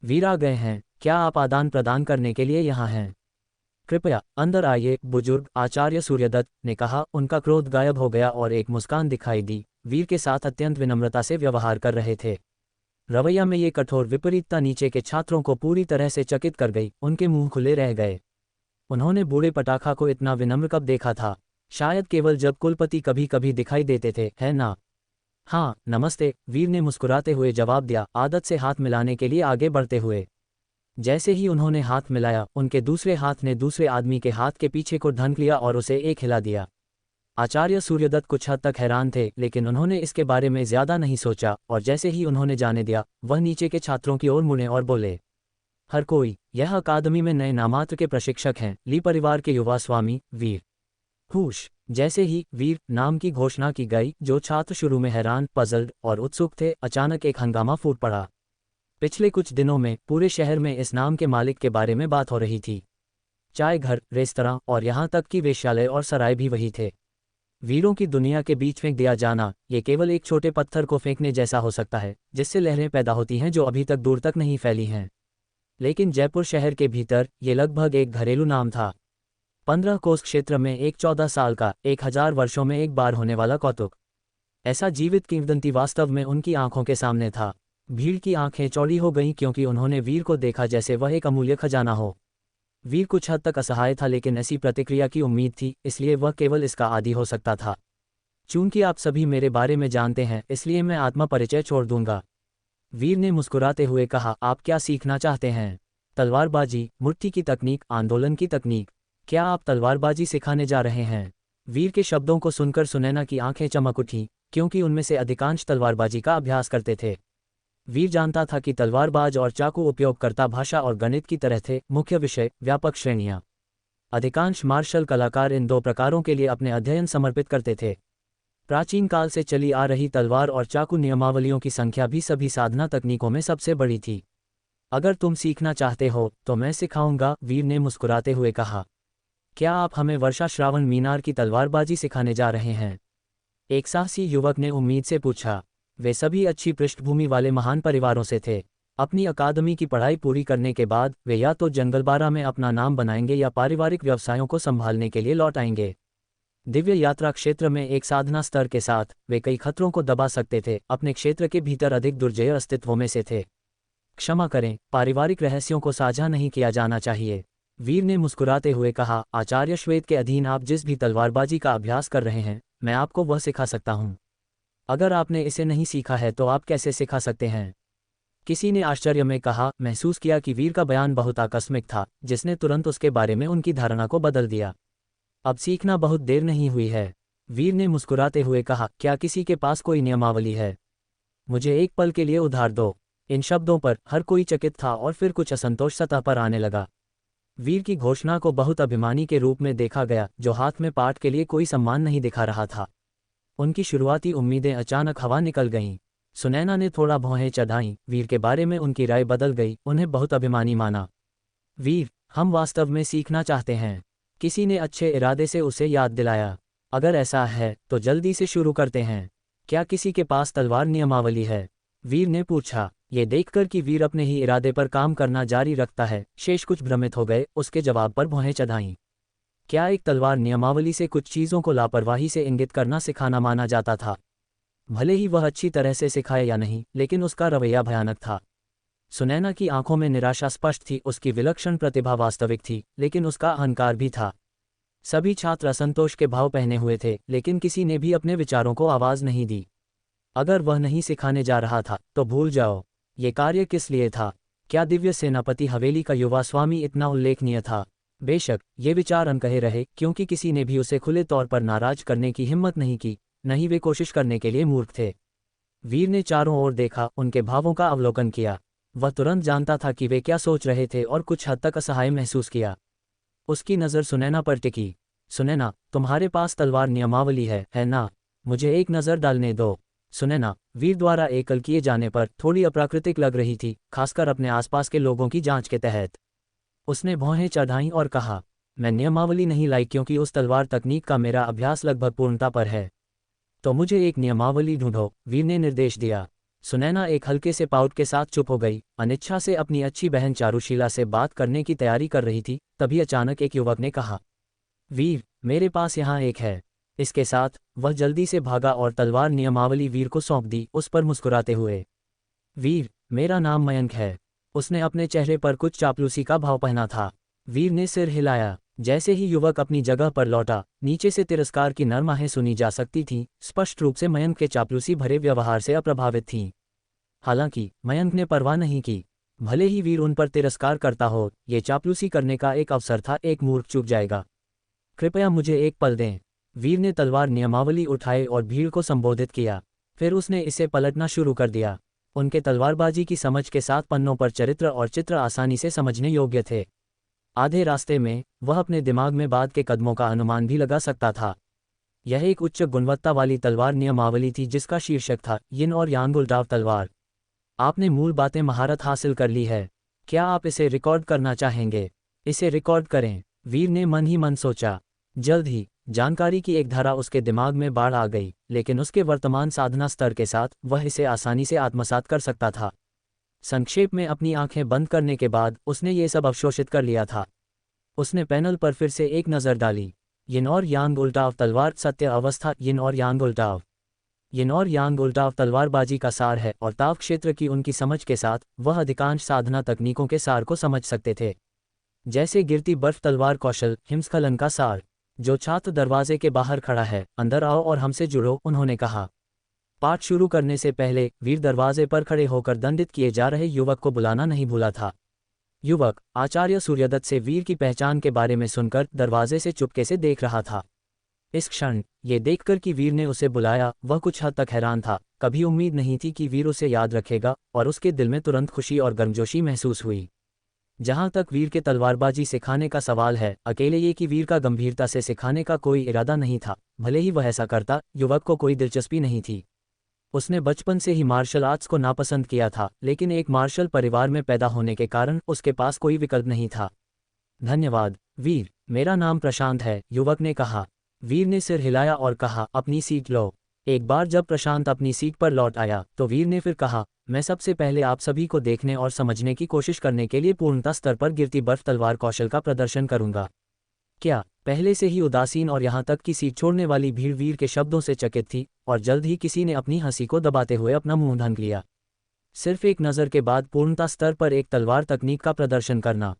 S1: वीर आ गए हैं, क्या आप आदान प्रदान करने के लिए यहाँ हैं? कृपया अंदर आइए, बुजुर्ग आचार्य सूर्यदत्त ने कहा। उनका क्रोध गायब हो गया और एक मुस्कान दिखाई दी। वीर के साथ अत्यंत विनम्रता से व्यवहार कर रहे थे। रवैया में ये कठोर विपरीतता नीचे के छात्रों को पूरी तरह से चकित कर गई। उनके मुंह खुले रह गए। उन्होंने बूढ़े पटाखा को इतना विनम्र कब देखा था? शायद केवल जब कुलपति कभी कभी दिखाई देते थे, है ना? हाँ नमस्ते, वीर ने मुस्कुराते हुए जवाब दिया, आदत से हाथ मिलाने के लिए आगे बढ़ते हुए। जैसे ही उन्होंने हाथ मिलाया, उनके दूसरे हाथ ने दूसरे आदमी के हाथ के पीछे को ढंक लिया और उसे एक हिला दिया। आचार्य सूर्यदत्त कुछ हद तक हैरान थे, लेकिन उन्होंने इसके बारे में ज्यादा नहीं सोचा, और जैसे ही उन्होंने जाने दिया, वह नीचे के छात्रों की ओर मुड़े और बोले, हर कोई, यह अकादमी में नए नामात्र के प्रशिक्षक हैं, ली परिवार के युवा स्वामी वीर हुश। जैसे ही वीर नाम की घोषणा की गई, जो छात्र शुरू में हैरान, पजल्ड और उत्सुक थे, अचानक एक हंगामा फूट पड़ा। पिछले कुछ दिनों में पूरे शहर में इस नाम के मालिक के बारे में बात हो रही थी। चाय घर, रेस्तरां और यहाँ तक कि वेश्यालय और सराय भी वही थे। वीरों की दुनिया के बीच फेंक दिया जाना, ये केवल एक छोटे पत्थर को फेंकने जैसा हो सकता है, जिससे लहरें पैदा होती हैं जो अभी तक दूर तक नहीं फैली हैं। लेकिन जयपुर शहर के भीतर ये लगभग एक घरेलू नाम था। 15 कोस क्षेत्र में एक 14 साल का, 1000 वर्षों में एक बार होने वाला कौतुक। ऐसा जीवित किंवदंती वास्तव में उनकी आंखों के सामने था। भीड़ की आंखें चौड़ी हो गईं क्योंकि उन्होंने वीर को देखा जैसे वह एक अमूल्य खजाना हो। वीर कुछ हद तक असहाय था, लेकिन ऐसी प्रतिक्रिया की उम्मीद थी, इसलिए वह केवल इसका आदी हो सकता था। चूंकि आप सभी मेरे बारे में जानते हैं, इसलिए मैं आत्मा परिचय छोड़ दूंगा। वीर ने मुस्कुराते हुए कहा, आप क्या सीखना चाहते हैं? तलवारबाजी, मुट्ठी की तकनीक, आंदोलन की तकनीक। क्या आप तलवारबाजी सिखाने जा रहे हैं? वीर के शब्दों को सुनकर सुनैना की आंखें चमक उठीं, क्योंकि उनमें से अधिकांश तलवारबाजी का अभ्यास करते थे। वीर जानता था कि तलवारबाज और चाकू उपयोगकर्ता भाषा और गणित की तरह थे, मुख्य विषय, व्यापक श्रेणियां। अधिकांश मार्शल कलाकार इन दो प्रकारों के लिए अपने अध्ययन समर्पित करते थे। प्राचीन काल से चली आ रही तलवार और चाकू नियमावलियों की संख्या भी सभी साधना तकनीकों में सबसे बड़ी थी। अगर तुम सीखना चाहते हो तो मैं सिखाऊंगा, वीर ने मुस्कुराते हुए कहा। क्या आप हमें वर्षा श्रावण मीनार की तलवारबाजी सिखाने जा रहे हैं? एक साहसी युवक ने उम्मीद से पूछा। वे सभी अच्छी पृष्ठभूमि वाले महान परिवारों से थे। अपनी अकादमी की पढ़ाई पूरी करने के बाद वे या तो जंगलबारा में अपना नाम बनाएंगे या पारिवारिक व्यवसायों को संभालने के लिए लौट आएंगे। दिव्य यात्रा क्षेत्र में एक साधना स्तर के साथ वे कई खतरों को दबा सकते थे, अपने क्षेत्र के भीतर अधिक दुर्जय अस्तित्वों में से थे। क्षमा करें, पारिवारिक रहस्यों को साझा नहीं किया जाना चाहिए, वीर ने मुस्कुराते हुए कहा। आचार्य श्वेत के अधीन आप जिस भी तलवारबाजी का अभ्यास कर रहे हैं, मैं आपको वह सिखा सकता हूं। अगर आपने इसे नहीं सीखा है तो आप कैसे सिखा सकते हैं? किसी ने आश्चर्य में कहा। महसूस किया कि वीर का बयान बहुत आकस्मिक था, जिसने तुरंत उसके बारे में उनकी धारणा को बदल दिया। अब सीखना बहुत देर नहीं हुई है, वीर ने मुस्कुराते हुए कहा। क्या किसी के पास कोई नियमावली है? मुझे एक पल के लिए उधार दो। इन शब्दों पर हर कोई चकित था और फिर कुछ असंतोष सतह पर आने लगा। वीर की घोषणा को बहुत अभिमानी के रूप में देखा गया, जो हाथ में पाठ के लिए कोई सम्मान नहीं दिखा रहा था। उनकी शुरुआती उम्मीदें अचानक हवा निकल गईं। सुनैना ने थोड़ा भौहें चढ़ाईं। वीर के बारे में उनकी राय बदल गई, उन्हें बहुत अभिमानी माना। वीर, हम वास्तव में सीखना चाहते हैं, किसी ने अच्छे इरादे से उसे याद दिलाया। अगर ऐसा है तो जल्दी से शुरू करते हैं। क्या किसी के पास तलवार नियमावली है? वीर ने पूछा। ये देखकर कि वीर अपने ही इरादे पर काम करना जारी रखता है, शेष कुछ भ्रमित हो गए। उसके जवाब पर भौहें चढ़ाईं। क्या एक तलवार नियमावली से कुछ चीज़ों को लापरवाही से इंगित करना सिखाना माना जाता था? भले ही वह अच्छी तरह से सिखाए या नहीं, लेकिन उसका रवैया भयानक था। सुनैना की आंखों में निराशा स्पष्ट थी। उसकी विलक्षण प्रतिभा वास्तविक थी, लेकिन उसका अहंकार भी था। सभी छात्र असंतोष के भाव पहने हुए थे, लेकिन किसी ने भी अपने विचारों को आवाज नहीं दी। अगर वह नहीं सिखाने जा रहा था तो भूल जाओ। ये कार्य किस लिए था? क्या दिव्य सेनापति हवेली का युवा स्वामी इतना उल्लेखनीय था? बेशक ये विचार अनकहे रहे, क्योंकि किसी ने भी उसे खुले तौर पर नाराज करने की हिम्मत नहीं की, नहीं वे कोशिश करने के लिए मूर्ख थे। वीर ने चारों ओर देखा, उनके भावों का अवलोकन किया। वह तुरंत जानता था कि वे क्या सोच रहे थे और कुछ हद तक असहाय महसूस किया। उसकी नज़र सुनैना पर टिकी। सुनैना, तुम्हारे पास तलवार नियमावली है ना? मुझे एक नज़र डालने दो। सुनैना, वीर द्वारा एकल किए जाने पर थोड़ी अप्राकृतिक लग रही थी, खासकर अपने आसपास के लोगों की जांच के तहत। उसने भौहें चढ़ाईं और कहा, मैं नियमावली नहीं लाई क्योंकि उस तलवार तकनीक का मेरा अभ्यास लगभग पूर्णता पर है। तो मुझे एक नियमावली ढूंढो, वीर ने निर्देश दिया। सुनैना एक हल्के से पाउट के साथ चुप हो गई। अनिच्छा से अपनी अच्छी बहन चारुशीला से बात करने की तैयारी कर रही थी, तभी अचानक एक युवक ने कहा, वीर, मेरे पास यहाँ एक है। इसके साथ वह जल्दी से भागा और तलवार नियमावली वीर को सौंप दी, उस पर मुस्कुराते हुए। वीर, मेरा नाम मयंक है। उसने अपने चेहरे पर कुछ चापलूसी का भाव पहना था। वीर ने सिर हिलाया। जैसे ही युवक अपनी जगह पर लौटा, नीचे से तिरस्कार की नर्म आहें सुनी जा सकती थीं, स्पष्ट रूप से मयंक के चापलूसी भरे व्यवहार से अप्रभावित थीं। हालांकि मयंक ने परवाह नहीं की। भले ही वीर उन पर तिरस्कार करता हो, ये चापलूसी करने का एक अवसर था, एक मूर्ख चूक जाएगा। कृपया मुझे एक पल दें। वीर ने तलवार नियमावली उठाए और भीड़ को संबोधित किया। फिर उसने इसे पलटना शुरू कर दिया। उनके तलवारबाजी की समझ के साथ पन्नों पर चरित्र और चित्र आसानी से समझने योग्य थे। आधे रास्ते में वह अपने दिमाग में बाद के कदमों का अनुमान भी लगा सकता था। यह एक उच्च गुणवत्ता वाली तलवार नियमावली थी जिसका शीर्षक था यिन और यांग उल्टाव तलवार। आपने मूल बातें महारत हासिल कर ली है। क्या आप इसे रिकॉर्ड करना चाहेंगे? इसे रिकॉर्ड करें, वीर ने मन ही मन सोचा। जल्द ही जानकारी की एक धारा उसके दिमाग में बाढ़ आ गई, लेकिन उसके वर्तमान साधना स्तर के साथ वह इसे आसानी से आत्मसात कर सकता था। संक्षेप में अपनी आंखें बंद करने के बाद उसने ये सब अवशोषित कर लिया था। उसने पैनल पर फिर से एक नज़र डाली। यिन और यांग उल्टाव तलवार सत्य अवस्था। यिन और यांग उल्टाव। यिन और यांग उल्टाव तलवारबाजी का सार है और ताव क्षेत्र की उनकी समझ के साथ वह अधिकांश साधना तकनीकों के सार को समझ सकते थे, जैसे गिरती बर्फ तलवार कौशल, हिमस्खलन का सार। जो छात्र दरवाजे के बाहर खड़ा है, अंदर आओ और हमसे जुड़ो, उन्होंने कहा। पाठ शुरू करने से पहले वीर दरवाजे पर खड़े होकर दंडित किए जा रहे युवक को बुलाना नहीं भूला था। युवक आचार्य सूर्यदत्त से वीर की पहचान के बारे में सुनकर दरवाजे से चुपके से देख रहा था। इस क्षण ये देखकर कि वीर ने उसे बुलाया, वह कुछ हद तक हैरान था। कभी उम्मीद नहीं थी कि वीर उसे याद रखेगा, और उसके दिल में तुरंत खुशी और गर्मजोशी महसूस हुई। जहां तक वीर के तलवारबाजी सिखाने का सवाल है, अकेले ये कि वीर का गंभीरता से सिखाने का कोई इरादा नहीं था। भले ही वह ऐसा करता, युवक को कोई दिलचस्पी नहीं थी। उसने बचपन से ही मार्शल आर्ट्स को नापसंद किया था, लेकिन एक मार्शल परिवार में पैदा होने के कारण उसके पास कोई विकल्प नहीं था। धन्यवाद वीर, मेरा नाम प्रशांत है, युवक ने कहा। वीर ने सिर हिलाया और कहा, अपनी सीट लो। एक बार जब प्रशांत अपनी सीट पर लौट आया तो वीर ने फिर कहा, मैं सबसे पहले आप सभी को देखने और समझने की कोशिश करने के लिए पूर्णता स्तर पर गिरती बर्फ तलवार कौशल का प्रदर्शन करूंगा। क्या? पहले से ही उदासीन और यहाँ तक कि सीट छोड़ने वाली भीड़ वीर के शब्दों से चकित थी, और जल्द ही किसी ने अपनी हंसी को दबाते हुए अपना मुंह ढक लिया। सिर्फ एक नज़र के बाद पूर्णता स्तर पर एक तलवार तकनीक का प्रदर्शन करना,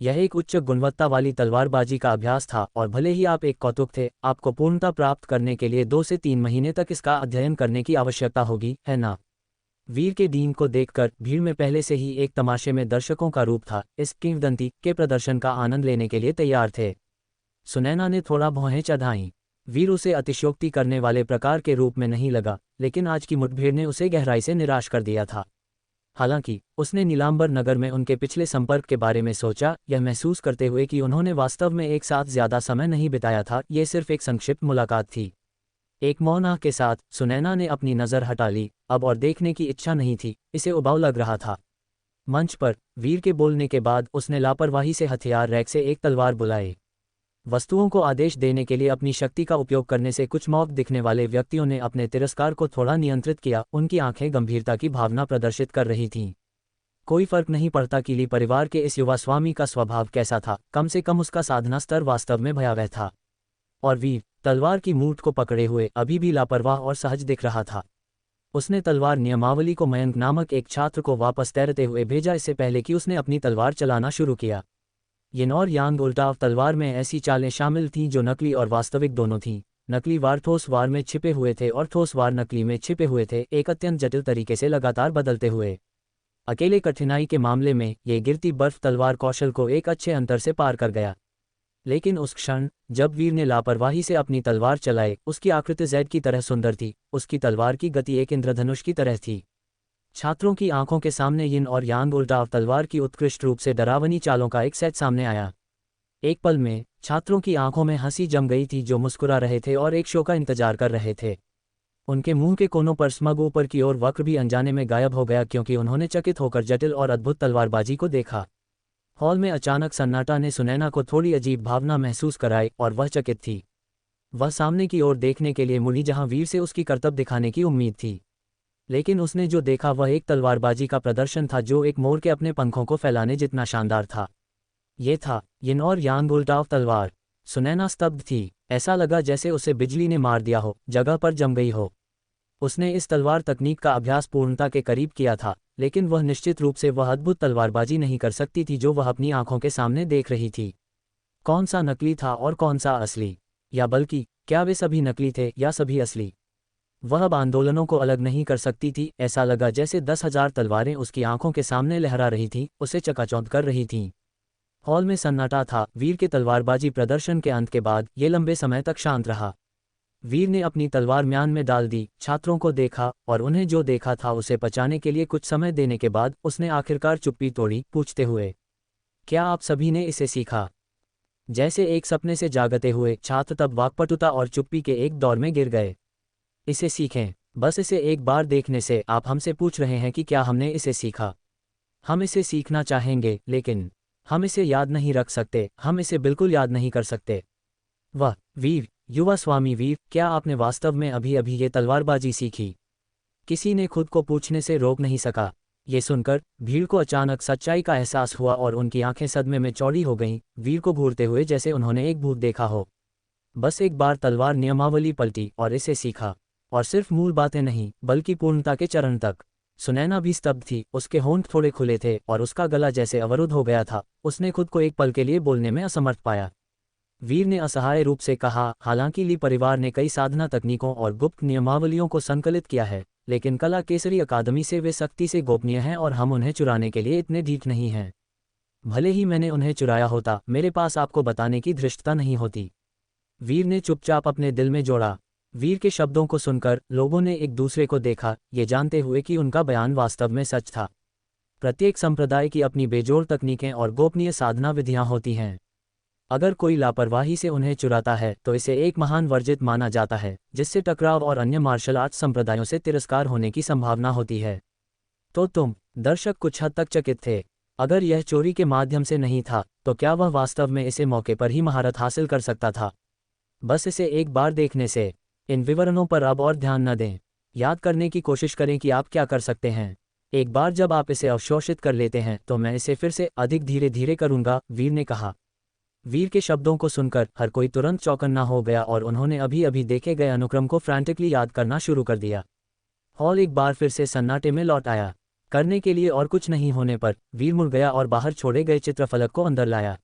S1: यह एक उच्च गुणवत्ता वाली तलवारबाजी का अभ्यास था, और भले ही आप एक कौतुक थे, आपको पूर्णता प्राप्त करने के लिए 2 से 3 महीने तक इसका अध्ययन करने की आवश्यकता होगी, है ना? वीर के डीन को देखकर भीड़ में पहले से ही एक तमाशे में दर्शकों का रूप था, इस किंवदंती के प्रदर्शन का आनंद लेने के लिए तैयार थे। सुनैना ने थोड़ा भौहें चढ़ाईं। वीर उसे अतिशयोक्ति करने वाले प्रकार के रूप में नहीं लगा, लेकिन आज की मुठभेड़ ने उसे गहराई से निराश कर दिया था। हालांकि उसने नीलांबर नगर में उनके पिछले संपर्क के बारे में सोचा, यह महसूस करते हुए कि उन्होंने वास्तव में एक साथ ज्यादा समय नहीं बिताया था, ये सिर्फ एक संक्षिप्त मुलाकात थी। एक मौन आह के साथ सुनैना ने अपनी नज़र हटा ली। अब और देखने की इच्छा नहीं थी, इसे उबाऊ लग रहा था। मंच पर वीर के बोलने के बाद उसने लापरवाही से हथियार रैक से एक तलवार बुलाई। वस्तुओं को आदेश देने के लिए अपनी शक्ति का उपयोग करने से कुछ मौक दिखने वाले व्यक्तियों ने अपने तिरस्कार को थोड़ा नियंत्रित किया। उनकी आंखें गंभीरता की भावना प्रदर्शित कर रही थीं। कोई फर्क नहीं पड़ता कि ली परिवार के इस युवा स्वामी का स्वभाव कैसा था, कम से कम उसका साधना स्तर वास्तव में भयावह था। और वीर तलवार की मूठ को पकड़े हुए अभी भी लापरवाह और सहज दिख रहा था। उसने तलवार नियमावली को मयंक नामक एक छात्र को वापस तैरते हुए भेजा, इससे पहले कि उसने अपनी तलवार चलाना शुरू किया। यिन और यांग उल्टाव तलवार में ऐसी चालें शामिल थीं जो नकली और वास्तविक दोनों थीं। नकली वार ठोस वार में छिपे हुए थे और ठोस वार नकली में छिपे हुए थे, एक अत्यंत जटिल तरीके से लगातार बदलते हुए। अकेले कठिनाई के मामले में ये गिरती बर्फ तलवार कौशल को एक अच्छे अंतर से पार कर गया। लेकिन उस क्षण जब वीर ने लापरवाही से अपनी तलवार चलाई, उसकी आकृति जैड की तरह सुंदर थी, उसकी तलवार की गति एक इंद्रधनुष की तरह थी। छात्रों की आंखों के सामने यिन और यांग उल्टाव तलवार की उत्कृष्ट रूप से डरावनी चालों का एक सेट सामने आया। एक पल में छात्रों की आंखों में हंसी जम गई थी, जो मुस्कुरा रहे थे और एक शो का इंतजार कर रहे थे। उनके मुंह के कोनों पर स्मग ऊपर की ओर वक्र भी अनजाने में गायब हो गया, क्योंकि उन्होंने चकित होकर जटिल और अद्भुत तलवारबाजी को देखा। हॉल में अचानक सन्नाटा ने सुनैना को थोड़ी अजीब भावना महसूस कराई, और वह चकित थी। वह सामने की ओर देखने के लिए मुड़ी, जहां वीर से उसकी करतब दिखाने की उम्मीद थी। लेकिन उसने जो देखा वह एक तलवारबाजी का प्रदर्शन था, जो एक मोर के अपने पंखों को फैलाने जितना शानदार था। ये था यिन और यांग उल्टाव तलवार। सुनैना स्तब्ध थी। ऐसा लगा जैसे उसे बिजली ने मार दिया हो, जगह पर जम गई हो। उसने इस तलवार तकनीक का अभ्यास पूर्णता के करीब किया था, लेकिन वह निश्चित रूप से वह अद्भुत तलवारबाजी नहीं कर सकती थी जो वह अपनी आंखों के सामने देख रही थी। कौन सा नकली था और कौन सा असली, या बल्कि क्या वे सभी नकली थे या सभी असली। वह अब आंदोलनों को अलग नहीं कर सकती थी। ऐसा लगा जैसे 10,000 तलवारें उसकी आंखों के सामने लहरा रही थीं, उसे चकाचौंध कर रही थीं। हॉल में सन्नाटा था। वीर के तलवारबाजी प्रदर्शन के अंत के बाद ये लंबे समय तक शांत रहा। वीर ने अपनी तलवार म्यान में डाल दी, छात्रों को देखा और उन्हें जो देखा था उसे पचाने के लिए कुछ समय देने के बाद उसने आखिरकार चुप्पी तोड़ी, पूछते हुए, क्या आप सभी ने इसे सीखा? जैसे एक सपने से जागते हुए छात्र तब वाक्पटुता और चुप्पी के एक दौर में गिर गए। इसे सीखें? बस इसे एक बार देखने से आप हमसे पूछ रहे हैं कि क्या हमने इसे सीखा? हम इसे सीखना चाहेंगे, लेकिन हम इसे याद नहीं रख सकते। हम इसे बिल्कुल याद नहीं कर सकते। वह वीर, युवा स्वामी वीर, क्या आपने वास्तव में अभी अभी ये तलवारबाजी सीखी? किसी ने खुद को पूछने से रोक नहीं सका। ये सुनकर भीड़ को अचानक सच्चाई का एहसास हुआ और उनकी आंखें सदमे में चौड़ी हो गईं, वीर को घूरते हुए जैसे उन्होंने एक भूत देखा हो। बस एक बार तलवार नियमावली पलटी और इसे सीखा, और सिर्फ मूल बातें नहीं बल्कि पूर्णता के चरण तक। सुनैना भी स्तब्ध थी, उसके होंठ थोड़े खुले थे और उसका गला जैसे अवरुद्ध हो गया था। उसने खुद को एक पल के लिए बोलने में असमर्थ पाया। वीर ने असहाय रूप से कहा, हालांकि ली परिवार ने कई साधना तकनीकों और गुप्त नियमावलियों को संकलित किया है, लेकिन कला केसरी अकादमी से वे सख्ती से गोपनीय हैं और हम उन्हें चुराने के लिए इतने ढीठ नहीं हैं। भले ही मैंने उन्हें चुराया होता, मेरे पास आपको बताने की धृष्टता नहीं होती। वीर ने चुपचाप अपने दिल में जोड़ा। वीर के शब्दों को सुनकर लोगों ने एक दूसरे को देखा, ये जानते हुए कि उनका बयान वास्तव में सच था। प्रत्येक संप्रदाय की अपनी बेजोड़ तकनीकें और गोपनीय साधना विधियां होती हैं। अगर कोई लापरवाही से उन्हें चुराता है तो इसे एक महान वर्जित माना जाता है, जिससे टकराव और अन्य मार्शल आर्ट्स संप्रदायों से तिरस्कार होने की संभावना होती है। तो तुम दर्शक कुछ हद तक चकित थे। अगर यह चोरी के माध्यम से नहीं था तो क्या वह वास्तव में इसे मौके पर ही महारत हासिल कर सकता था? बस इसे एक बार देखने से। इन विवरणों पर अब और ध्यान न दें। याद करने की कोशिश करें कि आप क्या कर सकते हैं। एक बार जब आप इसे अवशोषित कर लेते हैं तो मैं इसे फिर से अधिक धीरे धीरे करूंगा, वीर ने कहा। वीर के शब्दों को सुनकर हर कोई तुरंत चौकन्ना हो गया और उन्होंने अभी अभी देखे गए अनुक्रम को फ्रैंटिकली याद करना शुरू कर दिया। हॉल एक बार फिर से सन्नाटे में लौट आया। करने के लिए और कुछ नहीं होने पर वीर मुड़ गया और बाहर छोड़े गए चित्रफलक को अंदर लाया।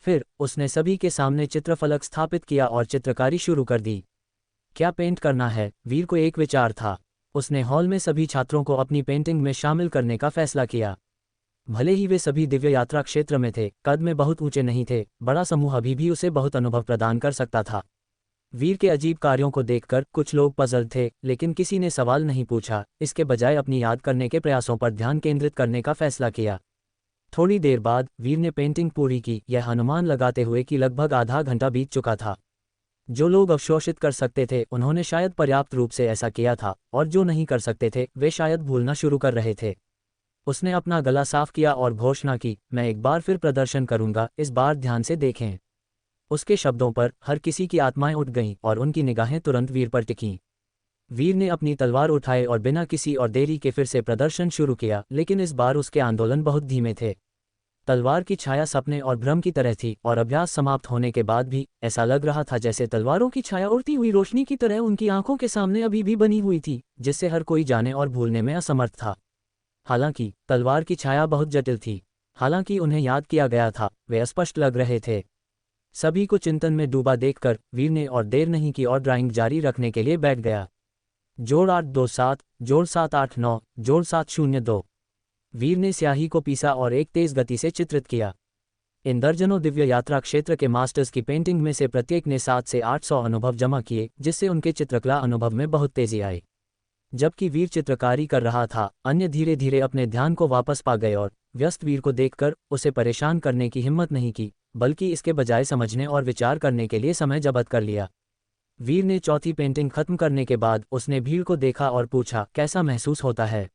S1: फिर उसने सभी के सामने चित्रफलक स्थापित किया और चित्रकारी शुरू कर दी। क्या पेंट करना है? वीर को एक विचार था। उसने हॉल में सभी छात्रों को अपनी पेंटिंग में शामिल करने का फैसला किया। भले ही वे सभी दिव्य यात्रा क्षेत्र में थे, कद में बहुत ऊंचे नहीं थे, बड़ा समूह अभी भी उसे बहुत अनुभव प्रदान कर सकता था। वीर के अजीब कार्यों को देखकर कुछ लोग पजल थे, लेकिन किसी ने सवाल नहीं पूछा। इसके बजाय अपनी याद करने के प्रयासों पर ध्यान केंद्रित करने का फैसला किया। थोड़ी देर बाद वीर ने पेंटिंग पूरी की, यह अनुमान लगाते हुए कि लगभग आधा घंटा बीत चुका था। जो लोग अवशोषित कर सकते थे उन्होंने शायद पर्याप्त रूप से ऐसा किया था, और जो नहीं कर सकते थे वे शायद भूलना शुरू कर रहे थे। उसने अपना गला साफ किया और घोषणा की, मैं एक बार फिर प्रदर्शन करूंगा, इस बार ध्यान से देखें। उसके शब्दों पर हर किसी की आत्माएं उठ गईं और उनकी निगाहें तुरंत वीर पर टिकीं। वीर ने अपनी तलवार उठाए और बिना किसी और देरी के फिर से प्रदर्शन शुरू किया, लेकिन इस बार उसके आंदोलन बहुत धीमे थे। तलवार की छाया सपने और भ्रम की तरह थी, और अभ्यास समाप्त होने के बाद भी ऐसा लग रहा था जैसे तलवारों की छाया उड़ती हुई रोशनी की तरह उनकी आंखों के सामने अभी भी बनी हुई थी, जिससे हर कोई जाने और भूलने में असमर्थ था। हालांकि तलवार की छाया बहुत जटिल थी, हालांकि उन्हें याद किया गया था, वे अस्पष्ट लग रहे थे। सभी को चिंतन में डूबा देखकर वीर ने और देर नहीं की और ड्राइंग जारी रखने के लिए बैठ गया। जोड़ 827, जोड़ 789, जोड़ 702। वीर ने स्याही को पीसा और एक तेज गति से चित्रित किया। इन दर्जनों दिव्य यात्रा क्षेत्र के मास्टर्स की पेंटिंग में से प्रत्येक ने 700 से 800 अनुभव जमा किए, जिससे उनके चित्रकला अनुभव में बहुत तेजी आई। जबकि वीर चित्रकारी कर रहा था, अन्य धीरे धीरे अपने ध्यान को वापस पा गए और व्यस्त वीर को देखकर उसे परेशान करने की हिम्मत नहीं की, बल्कि इसके बजाय समझने और विचार करने के लिए समय जब्त कर लिया। वीर ने चौथी पेंटिंग खत्म करने के बाद उसने भीड़ को देखा और पूछा, कैसा महसूस होता है?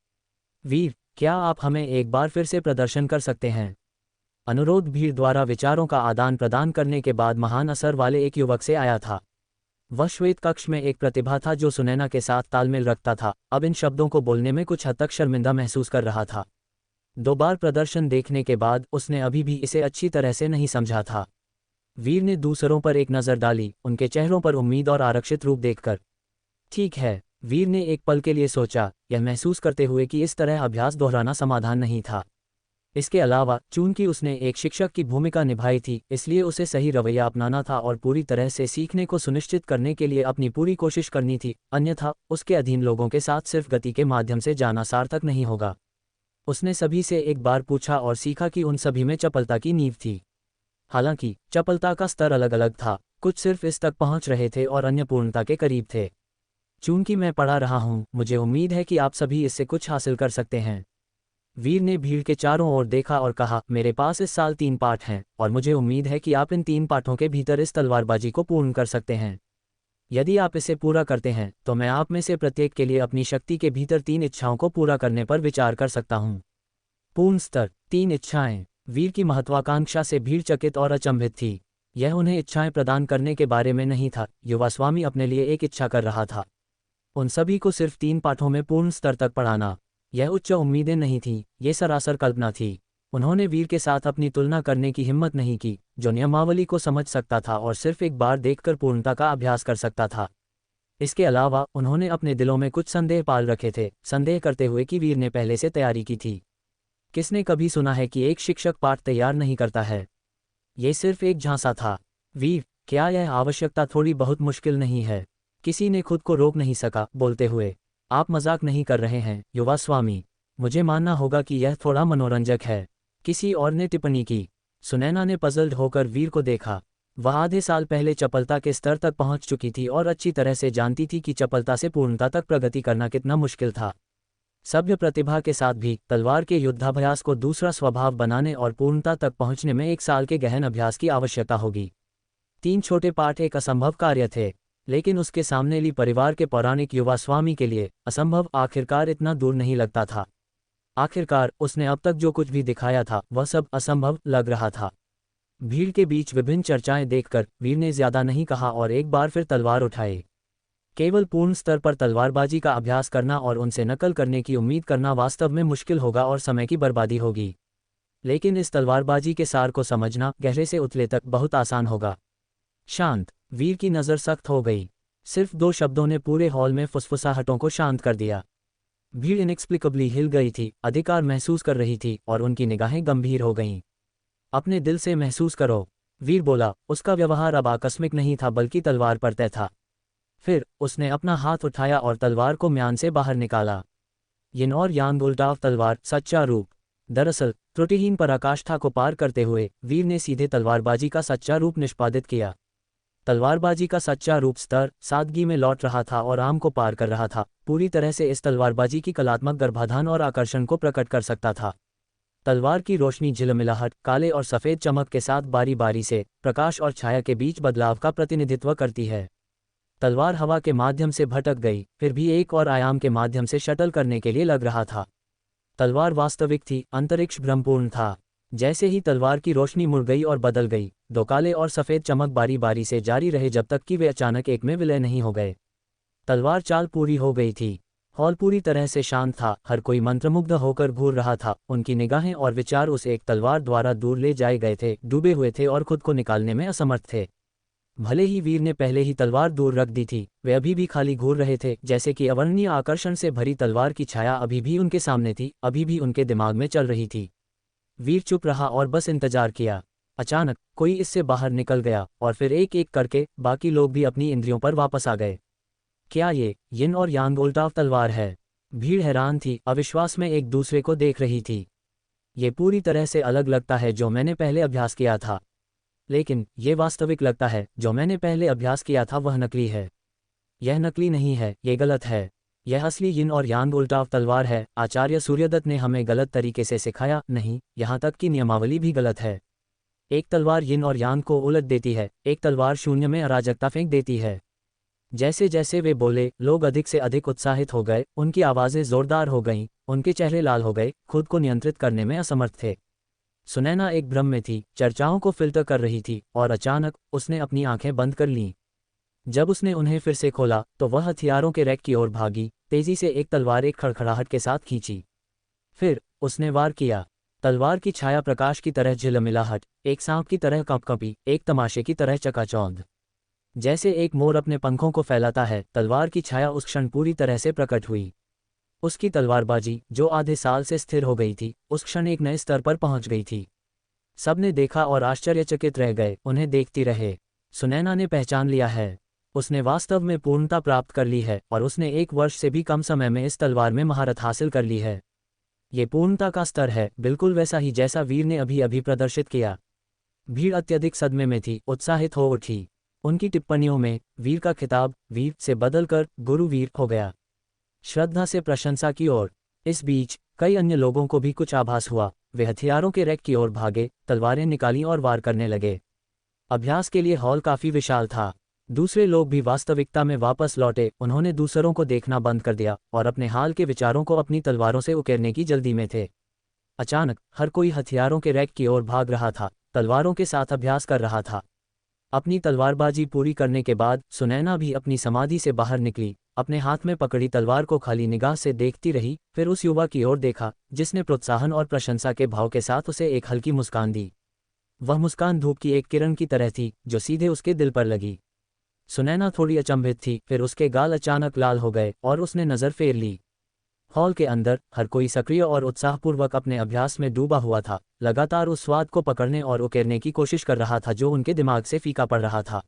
S1: वीर, क्या आप हमें एक बार फिर से प्रदर्शन कर सकते हैं? अनुरोध भीड़ द्वारा विचारों का आदान प्रदान करने के बाद महान असर वाले एक युवक से आया था। वह श्वेत कक्ष में एक प्रतिभा था जो सुनैना के साथ तालमेल रखता था, अब इन शब्दों को बोलने में कुछ हद तक शर्मिंदा महसूस कर रहा था। 2 बार प्रदर्शन देखने के बाद उसने अभी भी इसे अच्छी तरह से नहीं समझा था। वीर ने दूसरों पर एक नज़र डाली, उनके चेहरों पर उम्मीद और आरक्षित रूप देखकर। ठीक है, वीर ने एक पल के लिए सोचा, यह महसूस करते हुए कि इस तरह अभ्यास दोहराना समाधान नहीं था। इसके अलावा चूंकि उसने एक शिक्षक की भूमिका निभाई थी, इसलिए उसे सही रवैया अपनाना था और पूरी तरह से सीखने को सुनिश्चित करने के लिए अपनी पूरी कोशिश करनी थी, अन्यथा उसके अधीन लोगों के साथ सिर्फ गति के माध्यम से जाना सार्थक नहीं होगा। उसने सभी से एक बार पूछा और सीखा कि उन सभी में चपलता की नींव थी। हालांकि चपलता का स्तर अलग अलग था, कुछ सिर्फ इस तक पहुंच रहे थे और अन्य पूर्णता के करीब थे। चूंकि मैं पढ़ा रहा हूं, मुझे उम्मीद है कि आप सभी इससे कुछ हासिल कर सकते हैं। वीर ने भीड़ के चारों ओर देखा और कहा, मेरे पास इस साल 3 पाठ हैं और मुझे उम्मीद है कि आप इन 3 पाठों के भीतर इस तलवारबाजी को पूर्ण कर सकते हैं। यदि आप इसे पूरा करते हैं तो मैं आप में से प्रत्येक के लिए अपनी शक्ति के भीतर 3 इच्छाओं को पूरा करने पर विचार कर सकता हूं। पूर्ण स्तर 3 इच्छाएं। वीर की महत्वाकांक्षा से भीड़ चकित और अचंभित थी। यह उन्हें इच्छाएं प्रदान करने के बारे में नहीं था, युवा स्वामी अपने लिए एक इच्छा कर रहा था। उन सभी को सिर्फ 3 पाठों में पूर्ण स्तर तक पढ़ाना। यह उच्च उम्मीदें नहीं थीं, ये सरासर कल्पना थी। उन्होंने वीर के साथ अपनी तुलना करने की हिम्मत नहीं की, जो नियमावली को समझ सकता था और सिर्फ एक बार देखकर पूर्णता का अभ्यास कर सकता था। इसके अलावा उन्होंने अपने दिलों में कुछ संदेह पाल रखे थे, संदेह करते हुए कि वीर ने पहले से तैयारी की थी। किसने कभी सुना है कि एक शिक्षक पाठ तैयार नहीं करता है? ये सिर्फ एक झांसा था। वीर, क्या यह आवश्यकता थोड़ी बहुत मुश्किल नहीं है? किसी ने खुद को रोक नहीं सका, बोलते हुए, आप मजाक नहीं कर रहे हैं युवा स्वामी? मुझे मानना होगा कि यह थोड़ा मनोरंजक है। किसी और ने टिप्पणी की। सुनैना ने पजल्ड होकर वीर को देखा। वह आधे साल पहले चपलता के स्तर तक पहुंच चुकी थी और अच्छी तरह से जानती थी कि चपलता से पूर्णता तक प्रगति करना कितना मुश्किल था। सभ्य प्रतिभा के साथ भी तलवार के युद्धाभ्यास को दूसरा स्वभाव बनाने और पूर्णता तक पहुंचने में 1 साल के गहन अभ्यास की आवश्यकता होगी। 3 छोटे पाठ एक असंभव कार्य थे, लेकिन उसके सामने ली परिवार के पौराणिक युवा स्वामी के लिए असंभव आखिरकार इतना दूर नहीं लगता था। आखिरकार उसने अब तक जो कुछ भी दिखाया था वह सब असंभव लग रहा था। भीड़ के बीच विभिन्न चर्चाएं देखकर वीर ने ज्यादा नहीं कहा और एक बार फिर तलवार उठाई। केवल पूर्ण स्तर पर तलवारबाजी का अभ्यास करना और उनसे नकल करने की उम्मीद करना वास्तव में मुश्किल होगा और समय की बर्बादी होगी, लेकिन इस तलवारबाजी के सार को समझना गहरे से उतले तक बहुत आसान होगा। शांत। वीर की नज़र सख्त हो गई। सिर्फ 2 शब्दों ने पूरे हॉल में फुसफुसाहटों को शांत कर दिया। भीड़ इनएक्सप्लिकेबली हिल गई थी, अधिकार महसूस कर रही थी और उनकी निगाहें गंभीर हो गईं। अपने दिल से महसूस करो, वीर बोला। उसका व्यवहार अब आकस्मिक नहीं था बल्कि तलवार पर तय था। फिर उसने अपना हाथ उठाया और तलवार को म्यान से बाहर निकाला। यिन और यांग उल्टाव तलवार, सच्चा रूप। दरअसल त्रुटिहीन पराकाष्ठा को पार करते हुए वीर ने सीधे तलवारबाजी का सच्चा रूप निष्पादित किया। तलवारबाजी का सच्चा रूप स्तर सादगी में लौट रहा था और आम को पार कर रहा था, पूरी तरह से इस तलवारबाजी की कलात्मक गर्भाधान और आकर्षण को प्रकट कर सकता था। तलवार की रोशनी झिलमिलाहट, काले और सफ़ेद चमक के साथ बारी बारी से प्रकाश और छाया के बीच बदलाव का प्रतिनिधित्व करती है। तलवार हवा के माध्यम से भटक गई, फिर भी एक और आयाम के माध्यम से शटल करने के लिए लग रहा था। तलवार वास्तविक थी, अंतरिक्ष भ्रमपूर्ण था। जैसे ही तलवार की रोशनी मुड़ गई और बदल गई, 2 काले और सफ़ेद चमक बारी बारी से जारी रहे जब तक कि वे अचानक एक में विलय नहीं हो गए। तलवार चाल पूरी हो गई थी। हॉल पूरी तरह से शांत था, हर कोई मंत्रमुग्ध होकर घूर रहा था। उनकी निगाहें और विचार उस एक तलवार द्वारा दूर ले जाए गए थे, डूबे हुए थे और खुद को निकालने में असमर्थ थे। भले ही वीर ने पहले ही तलवार दूर रख दी थी, वे अभी भी खाली घूर रहे थे, जैसे कि अवर्णनीय आकर्षण से भरी तलवार की छाया अभी भी उनके सामने थी, अभी भी उनके दिमाग में चल रही थी। वीर चुप रहा और बस इंतजार किया। अचानक कोई इससे बाहर निकल गया और फिर एक एक करके बाकी लोग भी अपनी इंद्रियों पर वापस आ गए। क्या ये यिन और यांग उल्टाव तलवार है? भीड़ हैरान थी, अविश्वास में एक दूसरे को देख रही थी। ये पूरी तरह से अलग लगता है जो मैंने पहले अभ्यास किया था, लेकिन ये वास्तविक लगता है। जो मैंने पहले अभ्यास किया था वह नकली है। यह नकली नहीं है, ये गलत है। यह असली यिन और यांग उल्टाव तलवार है। आचार्य सूर्यदत्त ने हमें गलत तरीके से सिखाया नहीं, यहाँ तक कि नियमावली भी गलत है। एक तलवार यिन और यांग को उलट देती है, एक तलवार शून्य में अराजकता फेंक देती है। जैसे जैसे वे बोले, लोग अधिक से अधिक उत्साहित हो गए, उनकी आवाज़ें जोरदार हो गईं, उनके चेहरे लाल हो गए, खुद को नियंत्रित करने में असमर्थ थे। सुनैना एक भ्रम में थी, चर्चाओं को फिल्टर कर रही थी और अचानक उसने अपनी आंखें बंद कर लीं। जब उसने उन्हें फिर से खोला तो वह हथियारों के रैक की ओर भागी, तेजी से एक तलवार एक खड़खड़ाहट के साथ खींची। फिर उसने वार किया। तलवार की छाया प्रकाश की तरह झिलमिलाहट, एक सांप की तरह कंपकंपी, एक तमाशे की तरह चकाचौंध। जैसे एक मोर अपने पंखों को फैलाता है, तलवार की छाया उस क्षण पूरी तरह से प्रकट हुई। उसकी तलवारबाजी, जो आधे साल से स्थिर हो गई थी, उस क्षण एक नए स्तर पर पहुंच गई थी। सबने देखा और आश्चर्यचकित रह गए, उन्हें देखती रहे। सुनैना ने पहचान लिया है। उसने वास्तव में पूर्णता प्राप्त कर ली है और उसने 1 वर्ष से भी कम समय में इस तलवार में महारत हासिल कर ली है। ये पूर्णता का स्तर है, बिल्कुल वैसा ही जैसा वीर ने अभी अभी प्रदर्शित किया। भीड़ अत्यधिक सदमे में थी, उत्साहित हो उठी। उनकी टिप्पणियों में वीर का खिताब वीर से बदलकर गुरुवीर हो गया। श्रद्धा से प्रशंसा की ओर। इस बीच कई अन्य लोगों को भी कुछ आभास हुआ। वे हथियारों के रैक की ओर भागे, तलवारें निकालीं और वार करने लगे। अभ्यास के लिए हॉल काफी विशाल था। दूसरे लोग भी वास्तविकता में वापस लौटे। उन्होंने दूसरों को देखना बंद कर दिया और अपने हाल के विचारों को अपनी तलवारों से उकेरने की जल्दी में थे। अचानक हर कोई हथियारों के रैक की ओर भाग रहा था, तलवारों के साथ अभ्यास कर रहा था। अपनी तलवारबाजी पूरी करने के बाद सुनैना भी अपनी समाधि से बाहर निकली। अपने हाथ में पकड़ी तलवार को खाली निगाह से देखती रही, फिर उस युवा की ओर देखा जिसने प्रोत्साहन और प्रशंसा के भाव के साथ उसे एक हल्की मुस्कान दी। वह मुस्कान धूप की एक किरण की तरह थी जो सीधे उसके दिल पर लगी। सुनैना थोड़ी अचंभित थी, फिर उसके गाल अचानक लाल हो गए और उसने नज़र फेर ली। हॉल के अंदर हर कोई सक्रिय और उत्साहपूर्वक अपने अभ्यास में डूबा हुआ था, लगातार उस स्वाद को पकड़ने और उकेरने की कोशिश कर रहा था जो उनके दिमाग से फीका पड़ रहा था।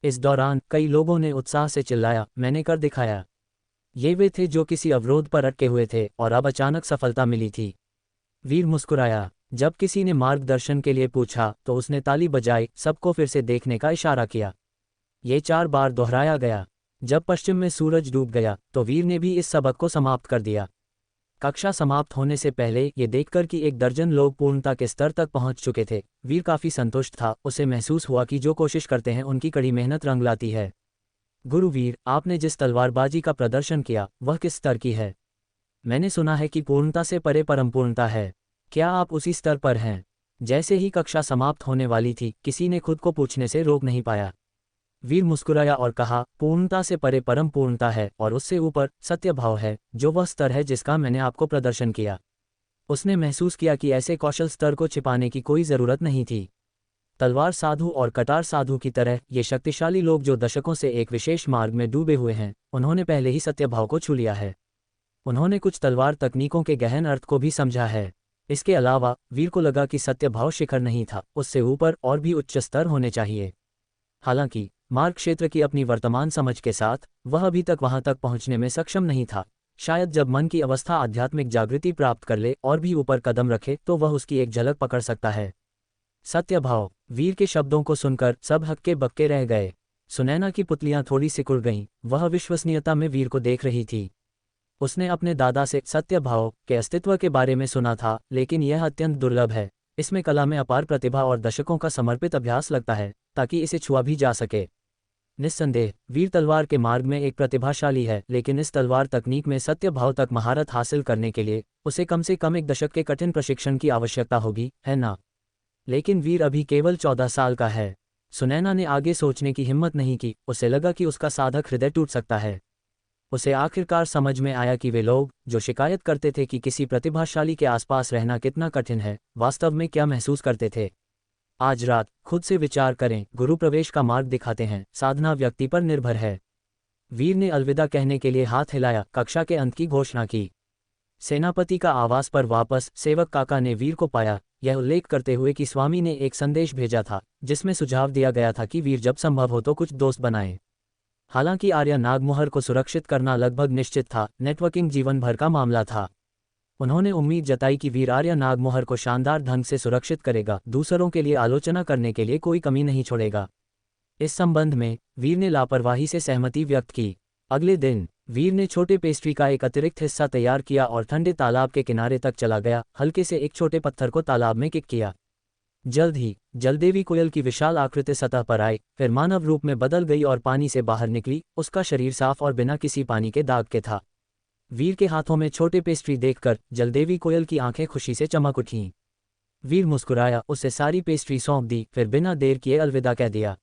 S1: इस दौरान कई लोगों ने उत्साह से चिल्लाया, मैंने कर दिखाया। ये वे थे जो किसी अवरोध पर अटके हुए थे और अब अचानक सफलता मिली थी। वीर मुस्कुराया। जब किसी ने मार्गदर्शन के लिए पूछा तो उसने ताली बजाई, सबको फिर से देखने का इशारा किया। ये 4 बार दोहराया गया। जब पश्चिम में सूरज डूब गया तो वीर ने भी इस सबक को समाप्त कर दिया। कक्षा समाप्त होने से पहले ये देखकर कि 1 दर्जन लोग पूर्णता के स्तर तक पहुंच चुके थे, वीर काफी संतुष्ट था। उसे महसूस हुआ कि जो कोशिश करते हैं उनकी कड़ी मेहनत रंग लाती है। गुरुवीर, आपने जिस तलवारबाजी का प्रदर्शन किया वह किस स्तर की है? मैंने सुना है कि पूर्णता से परे परम पूर्णता है। क्या आप उसी स्तर पर हैं? जैसे ही कक्षा समाप्त होने वाली थी, किसी ने खुद को पूछने से रोक नहीं पाया। वीर मुस्कुराया और कहा, पूर्णता से परे परम पूर्णता है और उससे ऊपर सत्य भाव है, जो वह स्तर है जिसका मैंने आपको प्रदर्शन किया। उसने महसूस किया कि ऐसे कौशल स्तर को छिपाने की कोई ज़रूरत नहीं थी। तलवार साधु और कटार साधु की तरह ये शक्तिशाली लोग जो दशकों से एक विशेष मार्ग में डूबे हुए हैं, उन्होंने पहले ही सत्य भाव को छू लिया है। उन्होंने कुछ तलवार तकनीकों के गहन अर्थ को भी समझा है। इसके अलावा वीर को लगा कि सत्य भाव शिखर नहीं था, उससे ऊपर और भी उच्च स्तर होने चाहिए। हालांकि मार्ग क्षेत्र की अपनी वर्तमान समझ के साथ वह अभी तक वहां तक पहुंचने में सक्षम नहीं था। शायद जब मन की अवस्था आध्यात्मिक जागृति प्राप्त कर ले और भी ऊपर कदम रखे तो वह उसकी एक झलक पकड़ सकता है। सत्य भाव। वीर के शब्दों को सुनकर सब हक्के बक्के रह गए। सुनैना की पुतलियां थोड़ी सिकुड़ गईं, वह विश्वसनीयता में वीर को देख रही थी। उसने अपने दादा से सत्य भाव के अस्तित्व के बारे में सुना था, लेकिन यह अत्यंत दुर्लभ है। इसमें कला में अपार प्रतिभा और दशकों का समर्पित अभ्यास लगता है ताकि इसे छुआ भी जा सके। निस्संदेह वीर तलवार के मार्ग में एक प्रतिभाशाली है, लेकिन इस तलवार तकनीक में सत्य भाव तक महारत हासिल करने के लिए उसे कम से कम 1 दशक के कठिन प्रशिक्षण की आवश्यकता होगी, है ना? लेकिन वीर अभी केवल 14 साल का है। सुनैना ने आगे सोचने की हिम्मत नहीं की। उसे लगा कि उसका साधक हृदय टूट सकता है। उसे आखिरकार समझ में आया कि वे लोग जो शिकायत करते थे कि किसी प्रतिभाशाली के आसपास रहना कितना कठिन है, वास्तव में क्या महसूस करते थे। आज रात खुद से विचार करें, गुरु प्रवेश का मार्ग दिखाते हैं, साधना व्यक्ति पर निर्भर है। वीर ने अलविदा कहने के लिए हाथ हिलाया, कक्षा के अंत की घोषणा की। सेनापति का आवास पर वापस सेवक काका ने वीर को पाया, यह उल्लेख करते हुए कि स्वामी ने एक संदेश भेजा था जिसमें सुझाव दिया गया था कि वीर जब संभव हो तो कुछ दोस्त बनाए। हालांकि आर्या नागमोहर को सुरक्षित करना लगभग निश्चित था, नेटवर्किंग जीवन भर का मामला था। उन्होंने उम्मीद जताई कि वीर आर्या नागमोहर को शानदार ढंग से सुरक्षित करेगा, दूसरों के लिए आलोचना करने के लिए कोई कमी नहीं छोड़ेगा। इस संबंध में वीर ने लापरवाही से सहमति व्यक्त की। अगले दिन वीर ने छोटे पेस्ट्री का एक अतिरिक्त हिस्सा तैयार किया और ठंडे तालाब के किनारे तक चला गया, हल्के से एक छोटे पत्थर को तालाब में किक किया। जल्द ही जलदेवी कोयल की विशाल आकृति सतह पर आई, फिर मानव रूप में बदल गई और पानी से बाहर निकली। उसका शरीर साफ और बिना किसी पानी के दाग के था। वीर के हाथों में छोटे पेस्ट्री देखकर जलदेवी कोयल की आंखें खुशी से चमक उठीं। वीर मुस्कुराया, उसे सारी पेस्ट्री सौंप दी, फिर बिना देर किए अलविदा कह दिया।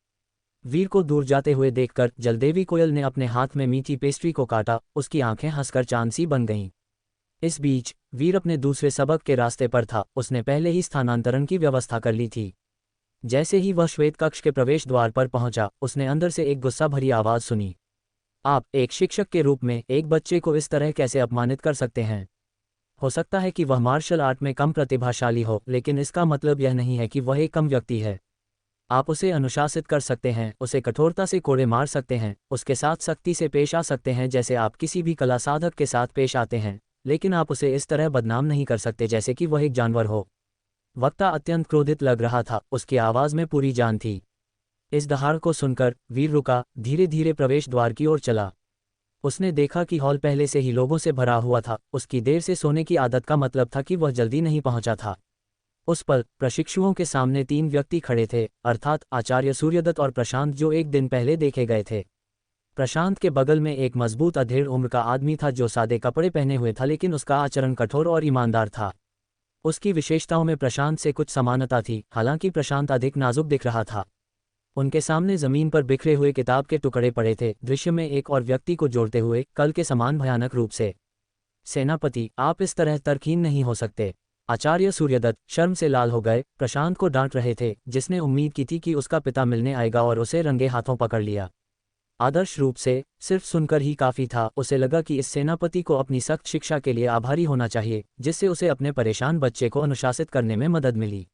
S1: वीर को दूर जाते हुए देखकर जलदेवी कोयल ने अपने हाथ में मीठी पेस्ट्री को काटा, उसकी आंखें हंसकर चांद सी बन गईं। इस बीच वीर अपने दूसरे सबक के रास्ते पर था। उसने पहले ही स्थानांतरण की व्यवस्था कर ली थी। जैसे ही वह श्वेत कक्ष के प्रवेश द्वार पर पहुंचा, उसने अंदर से एक गुस्सा भरी आवाज सुनी। आप एक शिक्षक के रूप में एक बच्चे को इस तरह कैसे अपमानित कर सकते हैं? हो सकता है कि वह मार्शल आर्ट में कम प्रतिभाशाली हो, लेकिन इसका मतलब यह नहीं है कि वह एक कम व्यक्ति है। आप उसे अनुशासित कर सकते हैं, उसे कठोरता से कोड़े मार सकते हैं, उसके साथ सख्ती से पेश आ सकते हैं जैसे आप किसी भी कला साधक के साथ पेश आते हैं, लेकिन आप उसे इस तरह बदनाम नहीं कर सकते जैसे कि वह एक जानवर हो। वक्ता अत्यंत क्रोधित लग रहा था, उसकी आवाज़ में पूरी जान थी। इस दहाड़ को सुनकर वीर रुका, धीरे धीरे प्रवेश द्वार की ओर चला। उसने देखा कि हॉल पहले से ही लोगों से भरा हुआ था। उसकी देर से सोने की आदत का मतलब था कि वह जल्दी नहीं पहुंचा था। उस पल प्रशिक्षुओं के सामने 3 व्यक्ति खड़े थे, अर्थात आचार्य सूर्यदत्त और प्रशांत, जो एक दिन पहले देखे गए थे। प्रशांत के बगल में एक मजबूत अधेड़ उम्र का आदमी था जो सादे कपड़े पहने हुए था, लेकिन उसका आचरण कठोर और ईमानदार था। उसकी विशेषताओं में प्रशांत से कुछ समानता थी, हालांकि प्रशांत अधिक नाजुक दिख रहा था। उनके सामने जमीन पर बिखरे हुए किताब के टुकड़े पड़े थे, दृश्य में एक और व्यक्ति को जोड़ते हुए कल के समान भयानक रूप से। सेनापति, आप इस तरह तर्कहीन नहीं हो सकते। आचार्य सूर्यदत्त शर्म से लाल हो गए, प्रशांत को डांट रहे थे, जिसने उम्मीद की थी कि उसका पिता मिलने आएगा और उसे रंगे हाथों पकड़ लिया। आदर्श रूप से सिर्फ सुनकर ही काफ़ी था। उसे लगा कि इस सेनापति को अपनी सख्त शिक्षा के लिए आभारी होना चाहिए, जिससे उसे अपने परेशान बच्चे को अनुशासित करने में मदद मिली।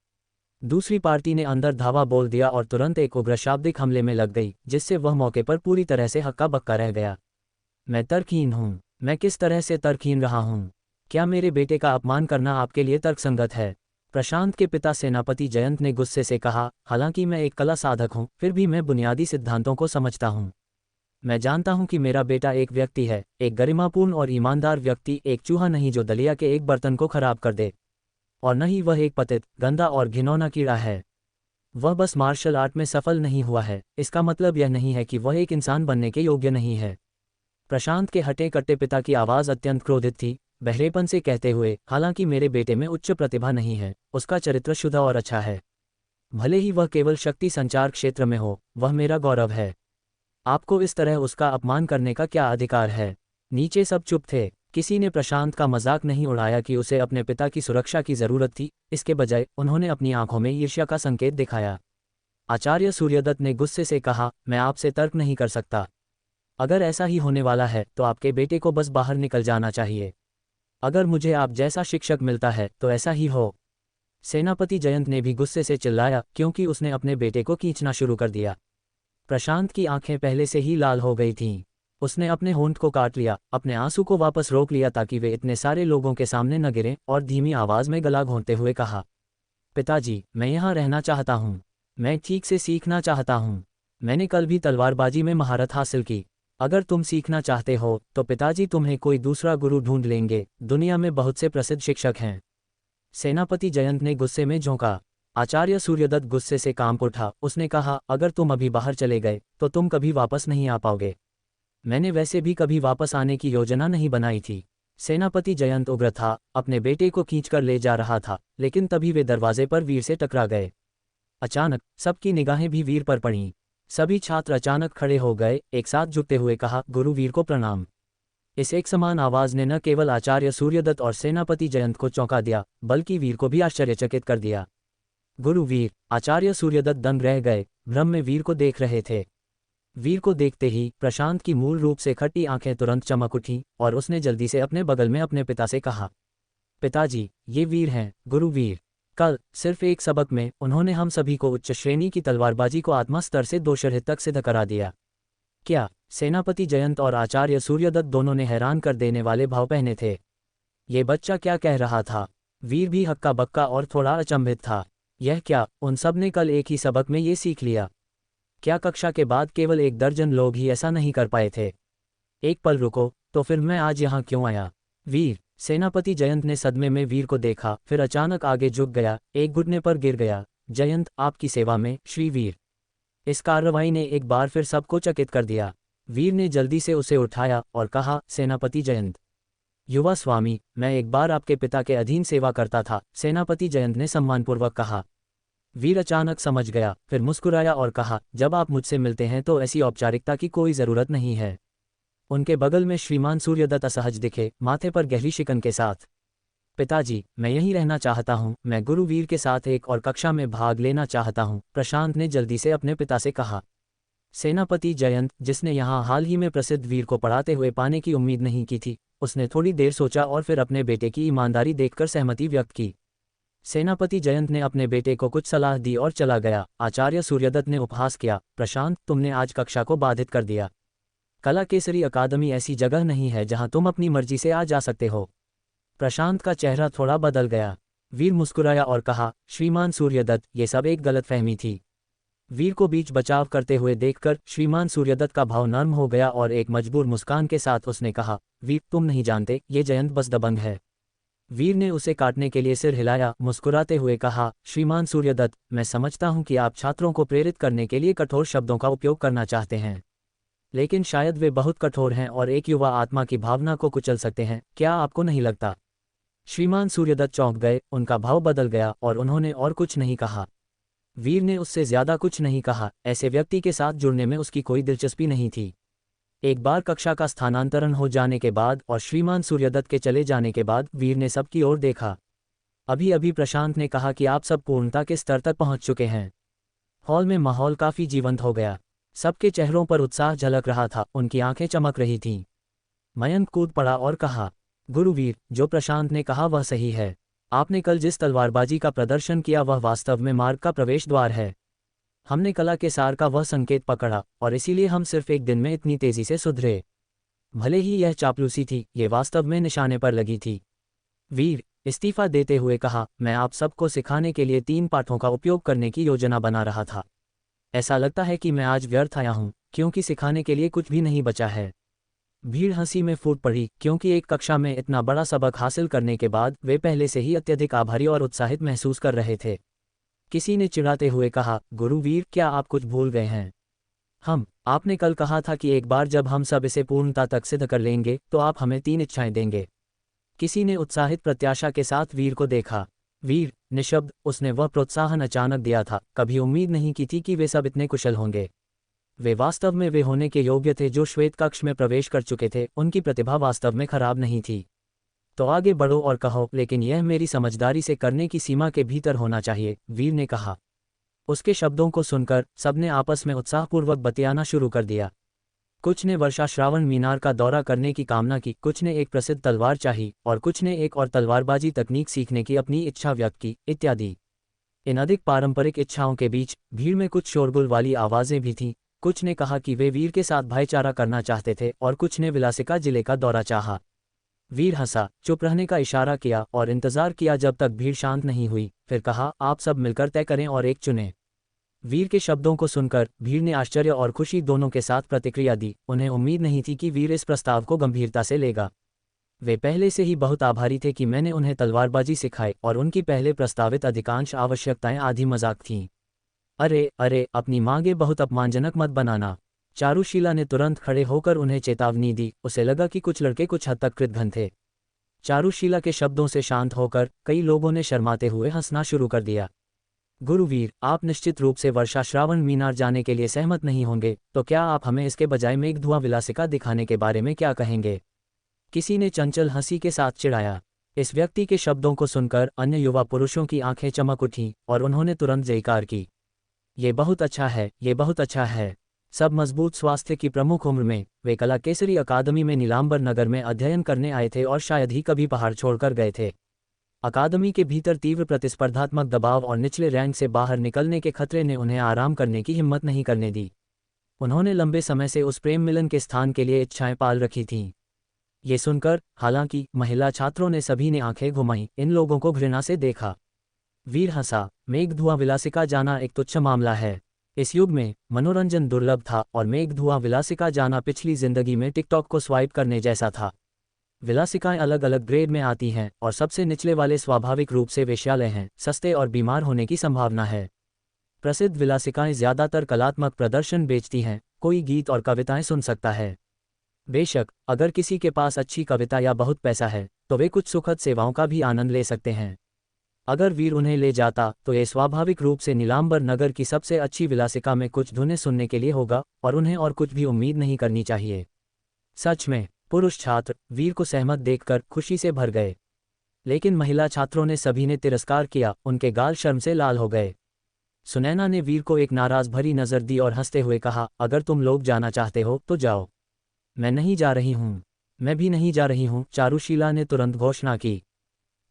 S1: दूसरी पार्टी ने अंदर धावा बोल दिया और तुरंत एक उग्र शाब्दिक हमले में लग गई, जिससे वह मौके पर पूरी तरह से हक्का बक्का रह गया। मैं तर्कहीन हूँ? मैं किस तरह से तर्कहीन रहा हूँ? क्या मेरे बेटे का अपमान करना आपके लिए तर्कसंगत है? प्रशांत के पिता सेनापति जयंत ने गुस्से से कहा, हालांकि मैं एक कला साधक हूँ, फिर भी मैं बुनियादी सिद्धांतों को समझता हूँ। मैं जानता हूँ कि मेरा बेटा एक व्यक्ति है, एक गरिमापूर्ण और ईमानदार व्यक्ति, एक चूहा नहीं जो दलिया के एक बर्तन को खराब कर दे। और न ही वह एक पतित, गंदा और घिनौना कीड़ा है। वह बस मार्शल आर्ट में सफल नहीं हुआ है, इसका मतलब यह नहीं है कि वह एक इंसान बनने के योग्य नहीं है। प्रशांत के हटे कट्टे पिता की आवाज़ अत्यंत क्रोधित थी, बहरेपन से कहते हुए, हालांकि मेरे बेटे में उच्च प्रतिभा नहीं है, उसका चरित्र शुद्ध और अच्छा है। भले ही वह केवल शक्ति संचार क्षेत्र में हो, वह मेरा गौरव है। आपको इस तरह उसका अपमान करने का क्या अधिकार है? नीचे सब चुप थे। किसी ने प्रशांत का मजाक नहीं उड़ाया कि उसे अपने पिता की सुरक्षा की जरूरत थी, इसके बजाय उन्होंने अपनी आंखों में ईर्ष्या का संकेत दिखाया। आचार्य सूर्यदत्त ने गुस्से से कहा, मैं आपसे तर्क नहीं कर सकता। अगर ऐसा ही होने वाला है तो आपके बेटे को बस बाहर निकल जाना चाहिए। अगर मुझे आप जैसा शिक्षक मिलता है तो ऐसा ही हो। सेनापति जयंत ने भी गुस्से से चिल्लाया, क्योंकि उसने अपने बेटे को खींचना शुरू कर दिया। प्रशांत की आंखें पहले से ही लाल हो गई थीं। उसने अपने होंठ को काट लिया, अपने आंसू को वापस रोक लिया ताकि वे इतने सारे लोगों के सामने न गिरें, और धीमी आवाज में गला घोंटते हुए कहा, पिताजी, मैं यहाँ रहना चाहता हूँ। मैं ठीक से सीखना चाहता हूँ। मैंने कल भी तलवारबाजी में महारत हासिल की। अगर तुम सीखना चाहते हो तो पिताजी तुम्हें कोई दूसरा गुरु ढूंढ लेंगे, दुनिया में बहुत से प्रसिद्ध शिक्षक हैं। सेनापति जयंत ने गुस्से में झोंका। आचार्य सूर्यदत्त गुस्से से कांप उठा। उसने कहा, अगर तुम अभी बाहर चले गए तो तुम कभी वापस नहीं आ पाओगे। मैंने वैसे भी कभी वापस आने की योजना नहीं बनाई थी। सेनापति जयंत उग्र था, अपने बेटे को खींचकर ले जा रहा था, लेकिन तभी वे दरवाजे पर वीर से टकरा गए। अचानक सबकी निगाहें भी वीर पर पड़ीं। सभी छात्र अचानक खड़े हो गए, एक साथ झुकते हुए कहा, गुरु वीर को प्रणाम। इस एक समान आवाज ने न केवल आचार्य सूर्यदत्त और सेनापति जयंत को चौंका दिया, बल्कि वीर को भी आश्चर्यचकित कर दिया। गुरु वीर! आचार्य सूर्यदत्त दंग रह गए, भ्रम में वीर को देख रहे थे। वीर को देखते ही प्रशांत की मूल रूप से खट्टी आंखें तुरंत चमक उठीं और उसने जल्दी से अपने बगल में अपने पिता से कहा, पिताजी, ये वीर हैं, गुरु वीर। कल सिर्फ एक सबक में उन्होंने हम सभी को उच्च श्रेणी की तलवारबाजी को आत्मा स्तर से दोषरहित तक सिद्ध करा दिया। क्या? सेनापति जयंत और आचार्य सूर्यदत्त दोनों ने हैरान कर देने वाले भाव पहने थे। ये बच्चा क्या कह रहा था? वीर भी हक्का बक्का और थोड़ा अचंभित था। यह क्या, उन सब ने कल एक ही सबक में ये सीख लिया? क्या कक्षा के बाद केवल 1 दर्जन लोग ही ऐसा नहीं कर पाए थे? एक पल रुको, तो फिर मैं आज यहाँ क्यों आया? वीर! सेनापति जयंत ने सदमे में वीर को देखा, फिर अचानक आगे झुक गया, एक घुटने पर गिर गया। जयंत, आपकी सेवा में, श्री वीर। इस कार्रवाई ने एक बार फिर सबको चकित कर दिया। वीर ने जल्दी से उसे उठाया और कहा, सेनापति जयंत। युवा स्वामी, मैं एक बार आपके पिता के अधीन सेवा करता था, सेनापति जयंत ने सम्मानपूर्वक कहा। वीर अचानक समझ गया, फिर मुस्कुराया और कहा, जब आप मुझसे मिलते हैं तो ऐसी औपचारिकता की कोई ज़रूरत नहीं है। उनके बगल में श्रीमान सूर्यदत्त असहज दिखे, माथे पर गहरी शिकन के साथ। पिताजी, मैं यहीं रहना चाहता हूँ, मैं गुरु वीर के साथ एक और कक्षा में भाग लेना चाहता हूँ, प्रशांत ने जल्दी से अपने पिता से कहा। सेनापति जयंत, जिसने यहाँ हाल ही में प्रसिद्ध वीर को पढ़ाते हुए पाने की उम्मीद नहीं की थी, उसने थोड़ी देर सोचा और फिर अपने बेटे की ईमानदारी देखकर सहमति व्यक्त की। सेनापति जयंत ने अपने बेटे को कुछ सलाह दी और चला गया। आचार्य सूर्यदत्त ने उपहास किया, प्रशांत, तुमने आज कक्षा को बाधित कर दिया। कला केसरी अकादमी ऐसी जगह नहीं है जहां तुम अपनी मर्जी से आ जा सकते हो। प्रशांत का चेहरा थोड़ा बदल गया। वीर मुस्कुराया और कहा, श्रीमान सूर्यदत्त, ये सब एक गलतफहमी थी। वीर को बीच बचाव करते हुए देखकर श्रीमान सूर्यदत्त का भाव नर्म हो गया और एक मजबूर मुस्कान के साथ उसने कहा, वीर, तुम नहीं जानते, ये जयंत बस दबंग है। वीर ने उसे काटने के लिए सिर हिलाया, मुस्कुराते हुए कहा, श्रीमान सूर्यदत्त, मैं समझता हूं कि आप छात्रों को प्रेरित करने के लिए कठोर शब्दों का उपयोग करना चाहते हैं, लेकिन शायद वे बहुत कठोर हैं और एक युवा आत्मा की भावना को कुचल सकते हैं, क्या आपको नहीं लगता? श्रीमान सूर्यदत्त चौंक गए, उनका भाव बदल गया और उन्होंने और कुछ नहीं कहा। वीर ने उससे ज्यादा कुछ नहीं कहा, ऐसे व्यक्ति के साथ जुड़ने में उसकी कोई दिलचस्पी नहीं थी। एक बार कक्षा का स्थानांतरण हो जाने के बाद और श्रीमान सूर्यदत्त के चले जाने के बाद वीर ने सबकी ओर देखा। अभी अभी प्रशांत ने कहा कि आप सब पूर्णता के स्तर तक पहुंच चुके हैं। हॉल में माहौल काफी जीवंत हो गया। सबके चेहरों पर उत्साह झलक रहा था, उनकी आंखें चमक रही थीं। मयंक कूद पड़ा और कहा, गुरुवीर, जो प्रशांत ने कहा वह सही है। आपने कल जिस तलवारबाजी का प्रदर्शन किया वह वास्तव में मार्ग का प्रवेश द्वार है। हमने कला के सार का वह संकेत पकड़ा और इसीलिए हम सिर्फ एक दिन में इतनी तेजी से सुधरे। भले ही यह चापलूसी थी, ये वास्तव में निशाने पर लगी थी। वीर इस्तीफा देते हुए कहा, मैं आप सबको सिखाने के लिए 3 पाठों का उपयोग करने की योजना बना रहा था। ऐसा लगता है कि मैं आज व्यर्थ आया हूं, क्योंकि सिखाने के लिए कुछ भी नहीं बचा है। भीड़ हंसी में फूट पड़ी, क्योंकि एक कक्षा में इतना बड़ा सबक हासिल करने के बाद वे पहले से ही अत्यधिक आभारी और उत्साहित महसूस कर रहे थे। किसी ने चिढ़ाते हुए कहा, गुरुवीर, क्या आप कुछ भूल गए हैं? आपने कल कहा था कि एक बार जब हम सब इसे पूर्णता तक सिद्ध कर लेंगे तो आप हमें 3 इच्छाएं देंगे। किसी ने उत्साहित प्रत्याशा के साथ वीर को देखा। वीर निशब्द, उसने वह प्रोत्साहन अचानक दिया था, कभी उम्मीद नहीं की थी कि वे सब इतने कुशल होंगे। वे वास्तव में वे होने के योग्य थे जो श्वेत कक्ष में प्रवेश कर चुके थे, उनकी प्रतिभा वास्तव में खराब नहीं थी। तो आगे बढ़ो और कहो, लेकिन यह मेरी समझदारी से करने की सीमा के भीतर होना चाहिए, वीर ने कहा। उसके शब्दों को सुनकर सबने आपस में उत्साहपूर्वक बतियाना शुरू कर दिया। कुछ ने वर्षा श्रावण मीनार का दौरा करने की कामना की, कुछ ने एक प्रसिद्ध तलवार चाही और कुछ ने एक और तलवारबाजी तकनीक सीखने की अपनी इच्छा व्यक्त की, इत्यादि। इन अधिक पारंपरिक इच्छाओं के बीच भीड़ में कुछ शोरगुल वाली आवाजें भी थीं। कुछ ने कहा कि वे वीर के साथ भाईचारा करना चाहते थे और कुछ ने विलासिका जिले का दौरा चाहा। वीर हंसा, चुप रहने का इशारा किया और इंतजार किया जब तक भीड़ शांत नहीं हुई, फिर कहा, आप सब मिलकर तय करें और एक चुनें। वीर के शब्दों को सुनकर भीड़ ने आश्चर्य और खुशी दोनों के साथ प्रतिक्रिया दी। उन्हें उम्मीद नहीं थी कि वीर इस प्रस्ताव को गंभीरता से लेगा। वे पहले से ही बहुत आभारी थे कि मैंने उन्हें तलवारबाजी सिखाई और उनकी पहले प्रस्तावित अधिकांश आवश्यकताएं आधी मजाक थीं। अरे अरे, अपनी मांगे बहुत अपमानजनक मत बनाना। चारुशीला ने तुरंत खड़े होकर उन्हें चेतावनी दी। उसे लगा कि कुछ लड़के कुछ हद तक कृतघ्न थे। चारुशीला के शब्दों से शांत होकर कई लोगों ने शर्माते हुए हंसना शुरू कर दिया। गुरुवीर, आप निश्चित रूप से वर्षा श्रावण मीनार जाने के लिए सहमत नहीं होंगे, तो क्या आप हमें इसके बजाय मेघधुआं विलासिका दिखाने के बारे में क्या कहेंगे? किसी ने चंचल हंसी के साथ चिढ़ाया। इस व्यक्ति के शब्दों को सुनकर अन्य युवा पुरुषों की आंखें चमक उठीं और उन्होंने तुरंत जयकार की। ये बहुत अच्छा है, ये बहुत अच्छा है। सब मजबूत स्वास्थ्य की प्रमुख उम्र में वे कला केसरी अकादमी में नीलांबर नगर में अध्ययन करने आए थे और शायद ही कभी पहाड़ छोड़कर गए थे। अकादमी के भीतर तीव्र प्रतिस्पर्धात्मक दबाव और निचले रैंक से बाहर निकलने के खतरे ने उन्हें आराम करने की हिम्मत नहीं करने दी। उन्होंने लंबे समय से उस प्रेम मिलन के स्थान के लिए इच्छाएं पाल रखी थीं। ये सुनकर हालांकि महिला छात्रों ने सभी ने आंखें घुमाईं, इन लोगों को घृणा से देखा। वीर हंसा, मेघधुआं विलासिका जाना एक तुच्छ मामला है। इस युग में मनोरंजन दुर्लभ था और मेघधुआं विलासिका जाना पिछली जिंदगी में टिकटॉक को स्वाइप करने जैसा था। विलासिकाएं अलग अलग ग्रेड में आती हैं और सबसे निचले वाले स्वाभाविक रूप से वेश्यालय हैं, सस्ते और बीमार होने की संभावना है। प्रसिद्ध विलासिकाएं ज्यादातर कलात्मक प्रदर्शन बेचती हैं, कोई गीत और कविताएं सुन सकता है। बेशक अगर किसी के पास अच्छी कविता या बहुत पैसा है तो वे कुछ सुखद सेवाओं का भी आनंद ले सकते हैं। अगर वीर उन्हें ले जाता तो ये स्वाभाविक रूप से नीलांबर नगर की सबसे अच्छी विलासिका में कुछ धुनें सुनने के लिए होगा और उन्हें और कुछ भी उम्मीद नहीं करनी चाहिए। सच में पुरुष छात्र वीर को सहमत देखकर खुशी से भर गए, लेकिन महिला छात्रों ने सभी ने तिरस्कार किया, उनके गाल शर्म से लाल हो गए। सुनैना ने वीर को एक नाराज भरी नज़र दी और हंसते हुए कहा, अगर तुम लोग जाना चाहते हो तो जाओ। मैं नहीं जा रही हूँ। मैं भी नहीं जा रही हूँ, चारुशीला ने तुरंत घोषणा की।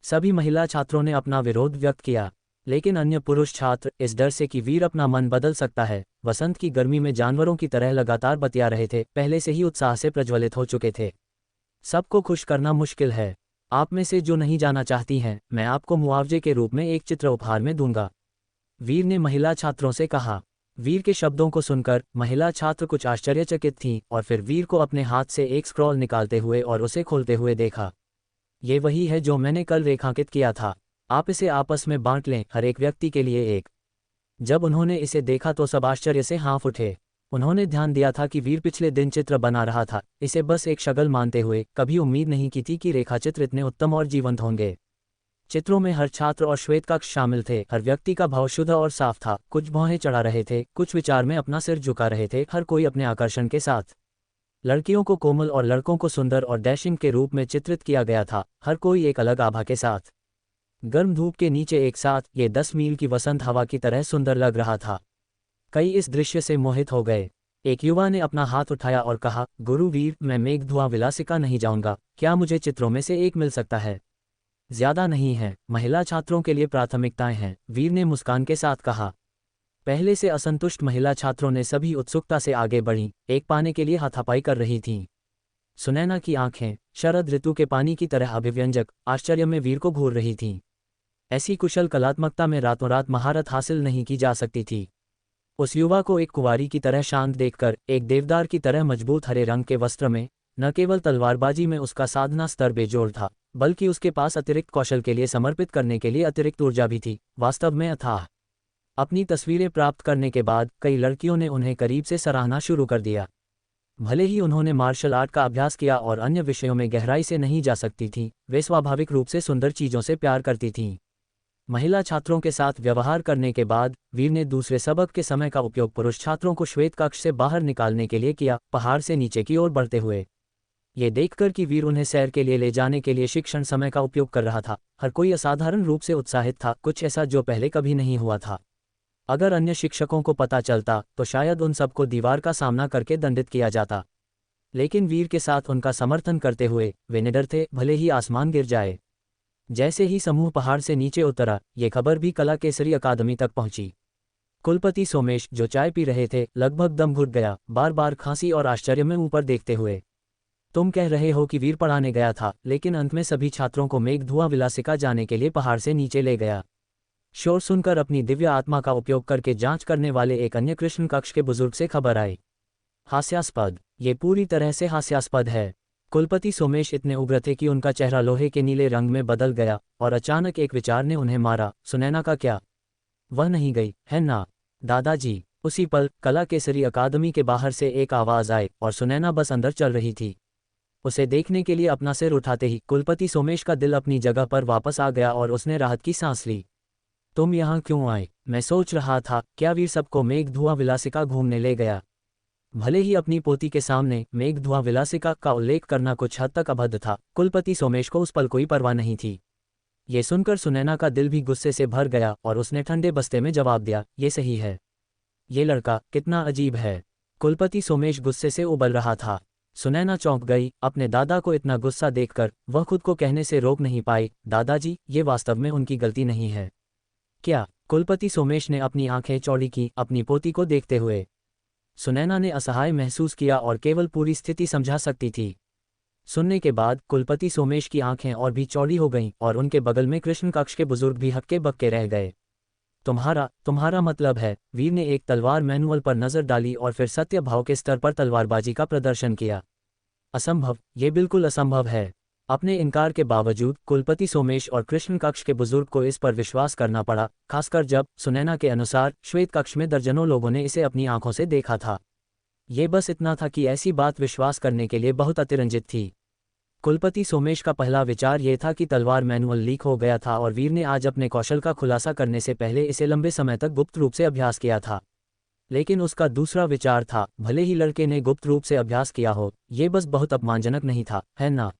S1: सभी महिला छात्रों ने अपना विरोध व्यक्त किया, लेकिन अन्य पुरुष छात्र इस डर से कि वीर अपना मन बदल सकता है, वसंत की गर्मी में जानवरों की तरह लगातार बतिया रहे थे, पहले से ही उत्साह से प्रज्वलित हो चुके थे। सबको खुश करना मुश्किल है। आप में से जो नहीं जाना चाहती हैं, मैं आपको मुआवजे के रूप में एक चित्र उपहार में दूंगा, वीर ने महिला छात्रों से कहा। वीर के शब्दों को सुनकर महिला छात्र कुछ आश्चर्यचकित थीं और फिर वीर को अपने हाथ से एक स्क्रॉल निकालते हुए और उसे खोलते हुए देखा। ये वही है जो मैंने कल रेखांकित किया था। आप इसे आपस में बांट लें, हर एक व्यक्ति के लिए एक। जब उन्होंने इसे देखा तो सब आश्चर्य से हाँफ उठे। उन्होंने ध्यान दिया था कि वीर पिछले दिन चित्र बना रहा था, इसे बस एक शगल मानते हुए। कभी उम्मीद नहीं की थी कि रेखाचित्र इतने उत्तम और जीवंत होंगे। चित्रों में हर छात्र और श्वेत कक्ष शामिल थे। हर व्यक्ति का भाव शुद्ध और साफ था। कुछ भौहें चढ़ा रहे थे, कुछ विचार में अपना सिर झुका रहे थे, हर कोई अपने आकर्षण के साथ। लड़कियों को कोमल और लड़कों को सुंदर और डैशिंग के रूप में चित्रित किया गया था, हर कोई एक अलग आभा के साथ। गर्म धूप के नीचे एक साथ ये 10 मील की वसंत हवा की तरह सुंदर लग रहा था। कई इस दृश्य से मोहित हो गए। एक युवा ने अपना हाथ उठाया और कहा, गुरुवीर, मैं मेघधुआ विलासिका नहीं जाऊंगा, क्या मुझे चित्रों में से एक मिल सकता है? ज्यादा नहीं है, महिला छात्रों के लिए प्राथमिकताएं हैं, वीर ने मुस्कान के साथ कहा। पहले से असंतुष्ट महिला छात्रों ने सभी उत्सुकता से आगे बढ़ीं, एक पाने के लिए हाथापाई कर रही थीं। सुनैना की आंखें शरद ऋतु के पानी की तरह अभिव्यंजक आश्चर्य में वीर को घूर रही थीं। ऐसी कुशल कलात्मकता में रातों रात महारत हासिल नहीं की जा सकती थी। उस युवा को एक कुंवारी की तरह शांत देखकर, एक देवदार की तरह मजबूत हरे रंग के वस्त्र में, न केवल तलवारबाजी में उसका साधना स्तर बेजोड़ था, बल्कि उसके पास अतिरिक्त कौशल के लिए समर्पित करने के लिए अतिरिक्त ऊर्जा भी थी, वास्तव में अथाह। अपनी तस्वीरें प्राप्त करने के बाद कई लड़कियों ने उन्हें करीब से सराहना शुरू कर दिया। भले ही उन्होंने मार्शल आर्ट का अभ्यास किया और अन्य विषयों में गहराई से नहीं जा सकती थीं, वे स्वाभाविक रूप से सुंदर चीज़ों से प्यार करती थीं। महिला छात्रों के साथ व्यवहार करने के बाद वीर ने दूसरे सबक के समय का उपयोग पुरुष छात्रों को श्वेत कक्ष से बाहर निकालने के लिए किया, पहाड़ से नीचे की ओर बढ़ते हुए। ये देखकर कि वीर उन्हें सैर के लिए ले जाने के लिए शिक्षण समय का उपयोग कर रहा था, हर कोई असाधारण रूप से उत्साहित था, कुछ ऐसा जो पहले कभी नहीं हुआ था। अगर अन्य शिक्षकों को पता चलता तो शायद उन सबको दीवार का सामना करके दंडित किया जाता, लेकिन वीर के साथ उनका समर्थन करते हुए वे निडर थे, भले ही आसमान गिर जाए। जैसे ही समूह पहाड़ से नीचे उतरा, ये खबर भी कला केसरी अकादमी तक पहुंची। कुलपति सोमेश, जो चाय पी रहे थे, लगभग दम घुट गया, बार बार खांसी और आश्चर्य में ऊपर देखते हुए। तुम कह रहे हो कि वीर पढ़ाने गया था, लेकिन अंत में सभी छात्रों को मेघधुआ विलासिका जाने के लिए पहाड़ से नीचे ले गया। शोर सुनकर अपनी दिव्य आत्मा का उपयोग करके जांच करने वाले एक अन्य कृष्ण कक्ष के बुजुर्ग से खबर आई। हास्यास्पद, ये पूरी तरह से हास्यास्पद है। कुलपति सोमेश इतने उग्र थे कि उनका चेहरा लोहे के नीले रंग में बदल गया और अचानक एक विचार ने उन्हें मारा। सुनैना का क्या? वह नहीं गई है ना? दादाजी। उसी पल कला केसरी अकादमी के बाहर से एक आवाज आई और सुनैना बस अंदर चल रही थी। उसे देखने के लिए अपना सिर उठाते ही कुलपति सोमेश का दिल अपनी जगह पर वापस आ गया और उसने राहत की सांस ली। तुम यहाँ क्यों आए? मैं सोच रहा था, क्या वीर सबको मेघधुआ विलासिका घूमने ले गया? भले ही अपनी पोती के सामने मेघधुआ विलासिका का उल्लेख करना कुछ हद तक अभद्र था, कुलपति सोमेश को उस पल कोई परवाह नहीं थी। ये सुनकर सुनैना का दिल भी गुस्से से भर गया और उसने ठंडे बस्ते में जवाब दिया, ये सही है। ये लड़का कितना अजीब है। कुलपति सोमेश गुस्से से उबल रहा था। सुनैना चौंक गई, अपने दादा को इतना गुस्सा देखकर वह खुद को कहने से रोक नहीं पाई, दादाजी, ये वास्तव में उनकी गलती नहीं है। क्या? कुलपति सोमेश ने अपनी आंखें चौड़ी की अपनी पोती को देखते हुए। सुनैना ने असहाय महसूस किया और केवल पूरी स्थिति समझा सकती थी। सुनने के बाद कुलपति सोमेश की आंखें और भी चौड़ी हो गईं और उनके बगल में कृष्ण कक्ष के बुजुर्ग भी हक्के बक्के रह गए। तुम्हारा मतलब है? वीर ने एक तलवार मैनुअल पर नजर डाली और फिर सत्य भाव के स्तर पर तलवारबाजी का प्रदर्शन किया। असंभव, ये बिल्कुल असंभव है। अपने इनकार के बावजूद कुलपति सोमेश और कृष्ण कक्ष के बुजुर्ग को इस पर विश्वास करना पड़ा, खासकर जब सुनैना के अनुसार श्वेत कक्ष में दर्जनों लोगों ने इसे अपनी आंखों से देखा था। ये बस इतना था कि ऐसी बात विश्वास करने के लिए बहुत अतिरंजित थी। कुलपति सोमेश का पहला विचार ये था कि तलवार मैनुअल लीक हो गया था और वीर ने आज अपने कौशल का खुलासा करने से पहले इसे लंबे समय तक गुप्त रूप से अभ्यास किया था। लेकिन उसका दूसरा विचार था, भले ही लड़के ने गुप्त रूप से अभ्यास किया हो, ये बस बहुत अपमानजनक नहीं था, है ना?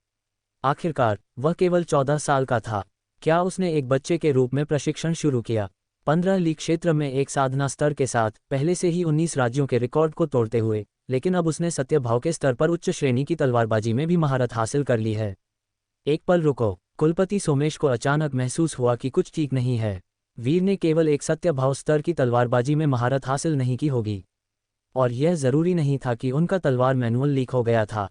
S1: आखिरकार वह केवल 14 साल का था। क्या उसने एक बच्चे के रूप में प्रशिक्षण शुरू किया? 15 लीग क्षेत्र में एक साधना स्तर के साथ पहले से ही 19 राज्यों के रिकॉर्ड को तोड़ते हुए, लेकिन अब उसने सत्यभाव के स्तर पर उच्च श्रेणी की तलवारबाजी में भी महारत हासिल कर ली है। एक पल रुको। कुलपति सोमेश को अचानक महसूस हुआ कि कुछ ठीक नहीं है। वीर ने केवल एक सत्यभाव स्तर की तलवारबाजी में महारत हासिल नहीं की होगी, और यह जरूरी नहीं था कि उनका तलवार मैनुअल लीक हो गया था।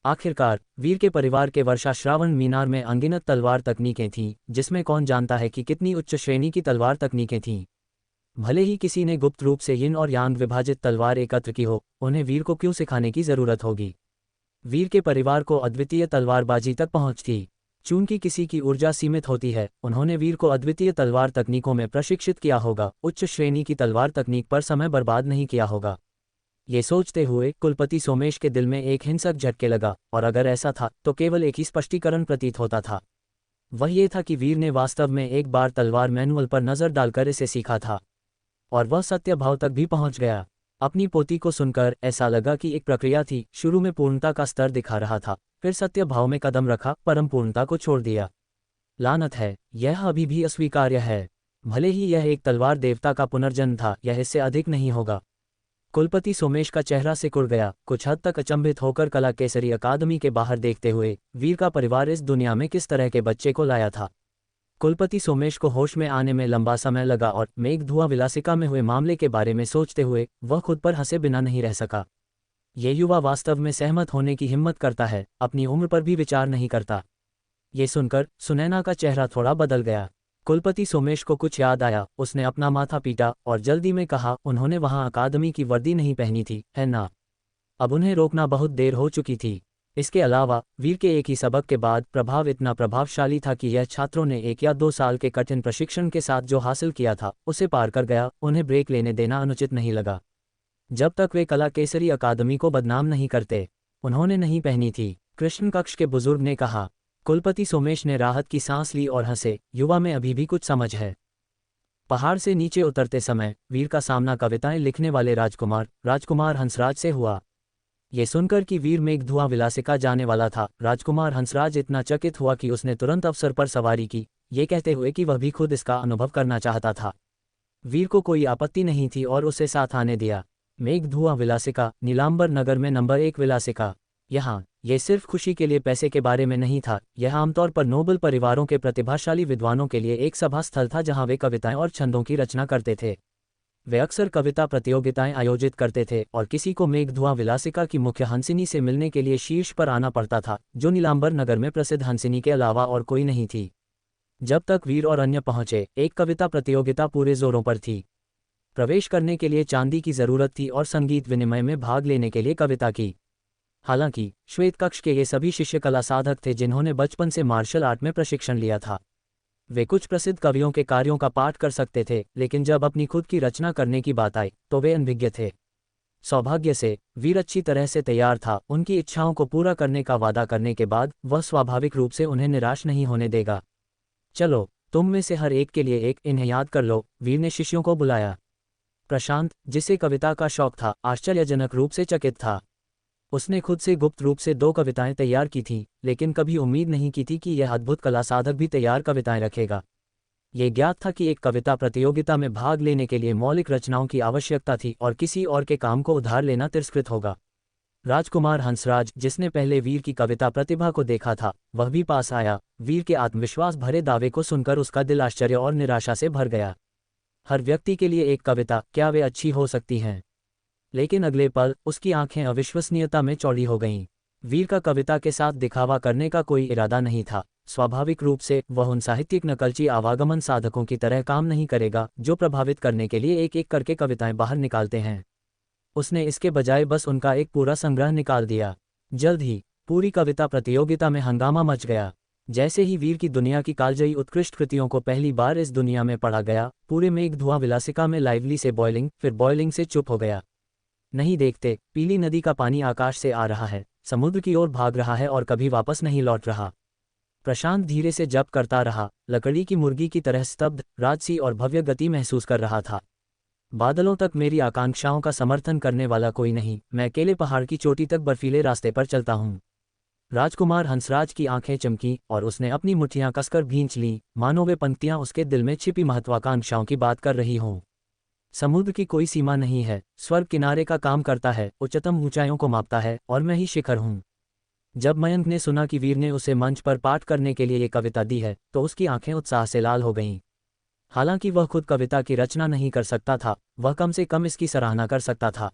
S1: आखिरकार वीर के परिवार के वर्षा श्रावण मीनार में अनगिनत तलवार तकनीकें थीं, जिसमें कौन जानता है कि कितनी उच्च श्रेणी की तलवार तकनीकें थीं। भले ही किसी ने गुप्त रूप से यिन और यांग विभाजित तलवार एकत्र की हो, उन्हें वीर को क्यों सिखाने की जरूरत होगी। वीर के परिवार को अद्वितीय तलवारबाजी तक पहुंच थी। चूंकि किसी की ऊर्जा सीमित होती है, उन्होंने वीर को अद्वितीय तलवार तकनीकों में प्रशिक्षित किया होगा, उच्च श्रेणी की तलवार तकनीक पर समय बर्बाद नहीं किया होगा। ये सोचते हुए कुलपति सोमेश के दिल में एक हिंसक झटके लगा, और अगर ऐसा था तो केवल एक ही स्पष्टीकरण प्रतीत होता था। वह ये था कि वीर ने वास्तव में एक बार तलवार मैनुअल पर नजर डालकर इसे सीखा था, और वह सत्यभाव तक भी पहुंच गया। अपनी पोती को सुनकर ऐसा लगा कि एक प्रक्रिया थी। शुरू में पूर्णता का स्तर दिखा रहा था, फिर सत्यभाव में कदम रखा, परम पूर्णता को छोड़ दिया। लानत है, यह अभी भी अस्वीकार्य है। भले ही यह एक तलवार देवता का पुनर्जन्म था, यह इससे अधिक नहीं होगा। कुलपति सोमेश का चेहरा सिकुड़ गया। कुछ हद तक अचंभित होकर कला केसरी अकादमी के बाहर देखते हुए वीर का परिवार इस दुनिया में किस तरह के बच्चे को लाया था। कुलपति सोमेश को होश में आने में लंबा समय लगा, और मेघधुआ विलासिका में हुए मामले के बारे में सोचते हुए वह खुद पर हंसे बिना नहीं रह सका। ये युवा वास्तव में सहमत होने की हिम्मत करता है, अपनी उम्र पर भी विचार नहीं करता। ये सुनकर सुनैना का चेहरा थोड़ा बदल गया। कुलपति सोमेश को कुछ याद आया। उसने अपना माथा पीटा और जल्दी में कहा, उन्होंने वहां अकादमी की वर्दी नहीं पहनी थी, है ना? अब उन्हें रोकना बहुत देर हो चुकी थी। इसके अलावा वीर के एक ही सबक के बाद प्रभाव इतना प्रभावशाली था कि यह छात्रों ने 1 या 2 साल के कठिन प्रशिक्षण के साथ जो हासिल किया था उसे पार कर गया। उन्हें ब्रेक लेने देना अनुचित नहीं लगा, जब तक वे कला केसरी अकादमी को बदनाम नहीं करते। उन्होंने नहीं पहनी थी, कृष्ण कक्ष के बुजुर्ग ने कहा। कुलपति सोमेश ने राहत की सांस ली और हंसे। युवा में अभी भी कुछ समझ है। पहाड़ से नीचे उतरते समय वीर का सामना कविताएं लिखने वाले राजकुमार हंसराज से हुआ। ये सुनकर कि वीर मेघधुआ विलासिका जाने वाला था, राजकुमार हंसराज इतना चकित हुआ कि उसने तुरंत अफसर पर सवारी की, ये कहते हुए कि वह भी खुद इसका अनुभव करना चाहता था। वीर को कोई आपत्ति नहीं थी और उसे साथ आने दिया। मेघधुआ विलासिका, नीलांबर नगर में नंबर 1 विलासिका। यहाँ ये सिर्फ खुशी के लिए पैसे के बारे में नहीं था, यह आमतौर पर नोबल परिवारों के प्रतिभाशाली विद्वानों के लिए एक सभा स्थल था जहाँ वे कविताएं और छंदों की रचना करते थे। वे अक्सर कविता प्रतियोगिताएं आयोजित करते थे, और किसी को मेघधुआ विलासिका की मुख्य हंसिनी से मिलने के लिए शीर्ष पर आना पड़ता था, जो नीलांबर नगर में प्रसिद्ध हंसिनी के अलावा और कोई नहीं थी। जब तक वीर और अन्य पहुंचे, एक कविता प्रतियोगिता पूरे जोरों पर थी। प्रवेश करने के लिए चांदी की जरूरत थी और संगीत विनिमय में भाग लेने के लिए कविता की। हालांकि श्वेत कक्ष के ये सभी शिष्य कला साधक थे जिन्होंने बचपन से मार्शल आर्ट में प्रशिक्षण लिया था। वे कुछ प्रसिद्ध कवियों के कार्यों का पाठ कर सकते थे, लेकिन जब अपनी खुद की रचना करने की बात आई तो वे अनभिज्ञ थे। सौभाग्य से वीर अच्छी तरह से तैयार था। उनकी इच्छाओं को पूरा करने का वादा करने के बाद वह स्वाभाविक रूप से उन्हें निराश नहीं होने देगा। चलो, तुम में से हर एक के लिए एक इन्हें याद कर लो, वीर ने शिष्यों को बुलाया। प्रशांत, जिसे कविता का शौक था, आश्चर्यजनक रूप से चकित था। उसने खुद से गुप्त रूप से 2 कविताएं तैयार की थीं, लेकिन कभी उम्मीद नहीं की थी कि यह अद्भुत कला साधक भी तैयार कविताएं रखेगा। ये ज्ञात था कि एक कविता प्रतियोगिता में भाग लेने के लिए मौलिक रचनाओं की आवश्यकता थी और किसी और के काम को उधार लेना तिरस्कृत होगा। राजकुमार हंसराज, जिसने पहले वीर की कविता प्रतिभा को देखा था, वह भी पास आया। वीर के आत्मविश्वास भरे दावे को सुनकर उसका दिल आश्चर्य और निराशा से भर गया। हर व्यक्ति के लिए एक कविता, क्या वे अच्छी हो सकती हैं? लेकिन अगले पल उसकी आंखें अविश्वसनीयता में चौड़ी हो गईं। वीर का कविता के साथ दिखावा करने का कोई इरादा नहीं था। स्वाभाविक रूप से वह उन साहित्यिक नकलची आवागमन साधकों की तरह काम नहीं करेगा जो प्रभावित करने के लिए एक एक करके कविताएं बाहर निकालते हैं। उसने इसके बजाय बस उनका एक पूरा संग्रह निकाल दिया। जल्द ही पूरी कविता प्रतियोगिता में हंगामा मच गया। जैसे ही वीर की दुनिया की कालजयी उत्कृष्ट कृतियों को पहली बार इस दुनिया में पढ़ा गया, पूरे मेघधुआ विलासिका में लाइवली से बॉयलिंग, फिर बॉयलिंग से चुप हो गया। नहीं देखते, पीली नदी का पानी आकाश से आ रहा है, समुद्र की ओर भाग रहा है और कभी वापस नहीं लौट रहा। प्रशांत धीरे से जप करता रहा, लकड़ी की मुर्गी की तरह स्तब्ध, राजसी और भव्य गति महसूस कर रहा था। बादलों तक मेरी आकांक्षाओं का समर्थन करने वाला कोई नहीं, मैं अकेले पहाड़ की चोटी तक बर्फीले रास्ते पर चलता हूँ। राजकुमार हंसराज की आंखें चमकी और उसने अपनी मुट्ठियां कसकर भींच लीं, मानो वे पंक्तियां उसके दिल में छिपी महत्वाकांक्षाओं की बात कर रही हों। समुद्र की कोई सीमा नहीं है, स्वर्ग किनारे का काम करता है, उच्चतम ऊंचाइयों को मापता है, और मैं ही शिखर हूँ। जब मयंक ने सुना कि वीर ने उसे मंच पर पाठ करने के लिए ये कविता दी है, तो उसकी आंखें उत्साह से लाल हो गईं। हालांकि वह खुद कविता की रचना नहीं कर सकता था, वह कम से कम इसकी सराहना कर सकता था।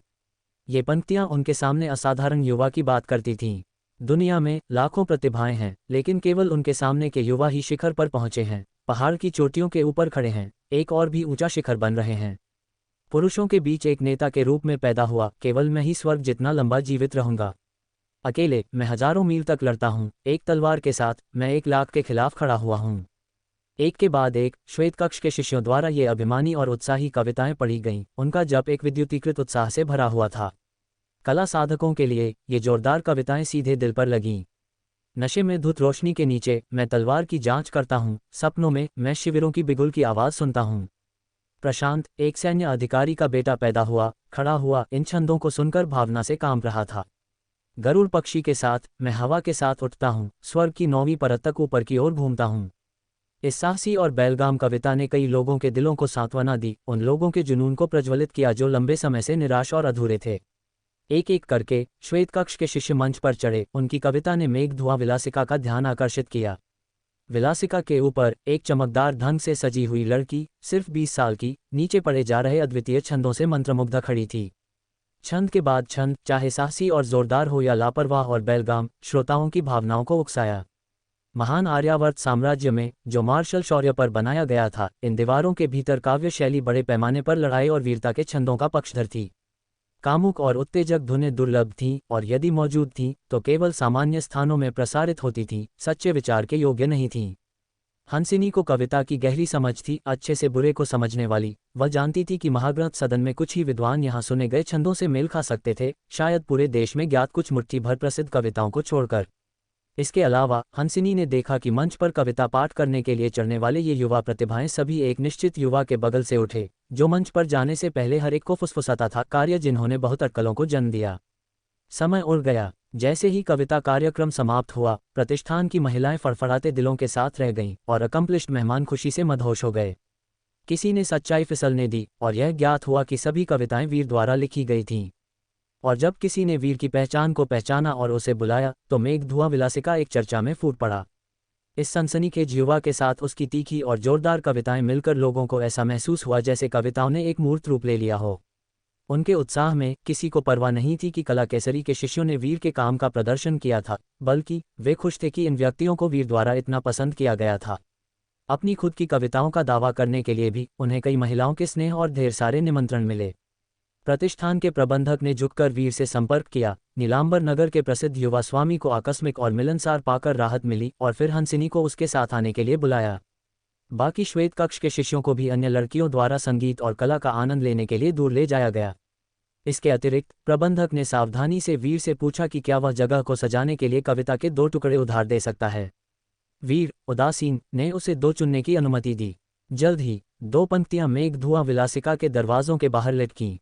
S1: ये पंक्तियां उनके सामने असाधारण युवा की बात करती थीं। दुनिया में लाखों प्रतिभाएं हैं, लेकिन केवल उनके सामने के युवा ही शिखर पर पहुंचे हैं, पहाड़ की चोटियों के ऊपर खड़े हैं, एक और भी ऊंचा शिखर बन रहे हैं। पुरुषों के बीच एक नेता के रूप में पैदा हुआ, केवल मैं ही स्वर्ग जितना लंबा जीवित रहूंगा। अकेले मैं हजारों मील तक लड़ता हूँ, एक तलवार के साथ मैं 1 लाख के खिलाफ खड़ा हुआ हूँ। एक के बाद एक श्वेत कक्ष के शिष्यों द्वारा ये अभिमानी और उत्साही कविताएं पढ़ी गईं, उनका जप एक विद्युतीकृत उत्साह से भरा हुआ था। कला साधकों के लिए ये जोरदार कविताएं सीधे दिल पर लगीं। नशे में धुत रोशनी के नीचे मैं तलवार की जांच करता हूँ, सपनों में मैं शिविरों की बिगुल की आवाज़ सुनता हूँ। प्रशांत, एक सैन्य अधिकारी का बेटा पैदा हुआ, खड़ा हुआ, इन छंदों को सुनकर भावना से कांप रहा था। गरुड़ पक्षी के साथ मैं हवा के साथ उठता हूँ, स्वर्ग की 9वीं परत तक ऊपर की ओर घूमता हूँ। इस साहसी और बेलगाम कविता ने कई लोगों के दिलों को सांत्वना दी, उन लोगों के जुनून को प्रज्वलित किया जो लंबे समय से निराश और अधूरे थे। एक एक करके श्वेत कक्ष के शिष्य मंच पर चढ़े, उनकी कविता ने मेघधुआ विलासिका का ध्यान आकर्षित किया। विलासिका के ऊपर एक चमकदार ढंग से सजी हुई लड़की, सिर्फ 20 साल की, नीचे पड़े जा रहे अद्वितीय छंदों से मंत्रमुग्ध खड़ी थी। छंद के बाद छंद, चाहे साहसी और जोरदार हो या लापरवाह और बेलगाम, श्रोताओं की भावनाओं को उकसाया। महान आर्यावर्त साम्राज्य में, जो मार्शल शौर्य पर बनाया गया था, इन दीवारों के भीतर काव्य शैली बड़े पैमाने पर लड़ाई और वीरता के छंदों का पक्षधर थी। कामुक और उत्तेजक धुनें दुर्लभ थीं, और यदि मौजूद थीं तो केवल सामान्य स्थानों में प्रसारित होती थीं, सच्चे विचार के योग्य नहीं थीं। हंसिनी को कविता की गहरी समझ थी, अच्छे से बुरे को समझने वाली। वह जानती थी कि महाग्रंथ सदन में कुछ ही विद्वान यहाँ सुने गए छंदों से मेल खा सकते थे, शायद पूरे देश में ज्ञात कुछ मुट्ठी भर प्रसिद्ध कविताओं को छोड़कर। इसके अलावा हंसिनी ने देखा कि मंच पर कविता पाठ करने के लिए चढ़ने वाले ये युवा प्रतिभाएं सभी एक निश्चित युवा के बगल से उठे, जो मंच पर जाने से पहले हर एक को फुसफुसाता था, कार्य जिन्होंने बहुत अटकलों को जन्म दिया। समय उड़ गया। जैसे ही कविता कार्यक्रम समाप्त हुआ, प्रतिष्ठान की महिलाएं फड़फड़ाते दिलों के साथ रह गईं, और अकम्प्लिश्ड मेहमान खुशी से मदहोश हो गए। किसी ने सच्चाई फिसलने दी, और यह ज्ञात हुआ कि सभी कविताएं वीर द्वारा लिखी गई थीं। और जब किसी ने वीर की पहचान को पहचाना और उसे बुलाया, तो मेघधुआ विलासिका एक चर्चा में फूट पड़ा। इस सनसनीखेज युवा के साथ उसकी तीखी और जोरदार कविताएं मिलकर लोगों को ऐसा महसूस हुआ जैसे कविताओं ने एक मूर्त रूप ले लिया हो। उनके उत्साह में किसी को परवाह नहीं थी कि कला केसरी के शिष्यों ने वीर के काम का प्रदर्शन किया था, बल्कि वे खुश थे कि इन व्यक्तियों को वीर द्वारा इतना पसंद किया गया था। अपनी खुद की कविताओं का दावा करने के लिए भी उन्हें कई महिलाओं के स्नेह और ढेर सारे निमंत्रण मिले। प्रतिष्ठान के प्रबंधक ने झुककर वीर से संपर्क किया। नीलांबर नगर के प्रसिद्ध युवा स्वामी को आकस्मिक और मिलनसार पाकर राहत मिली, और फिर हंसिनी को उसके साथ आने के लिए बुलाया। बाकी श्वेत कक्ष के शिष्यों को भी अन्य लड़कियों द्वारा संगीत और कला का आनंद लेने के लिए दूर ले जाया गया। इसके अतिरिक्त प्रबंधक ने सावधानी से वीर से पूछा कि क्या वह जगह को सजाने के लिए कविता के 2 टुकड़े उधार दे सकता है। वीर, उदासीन, ने उसे 2 चुनने की अनुमति दी। जल्द ही 2 पंक्तियां मेघधुआ विलासिका के दरवाजों के बाहर लटकीं।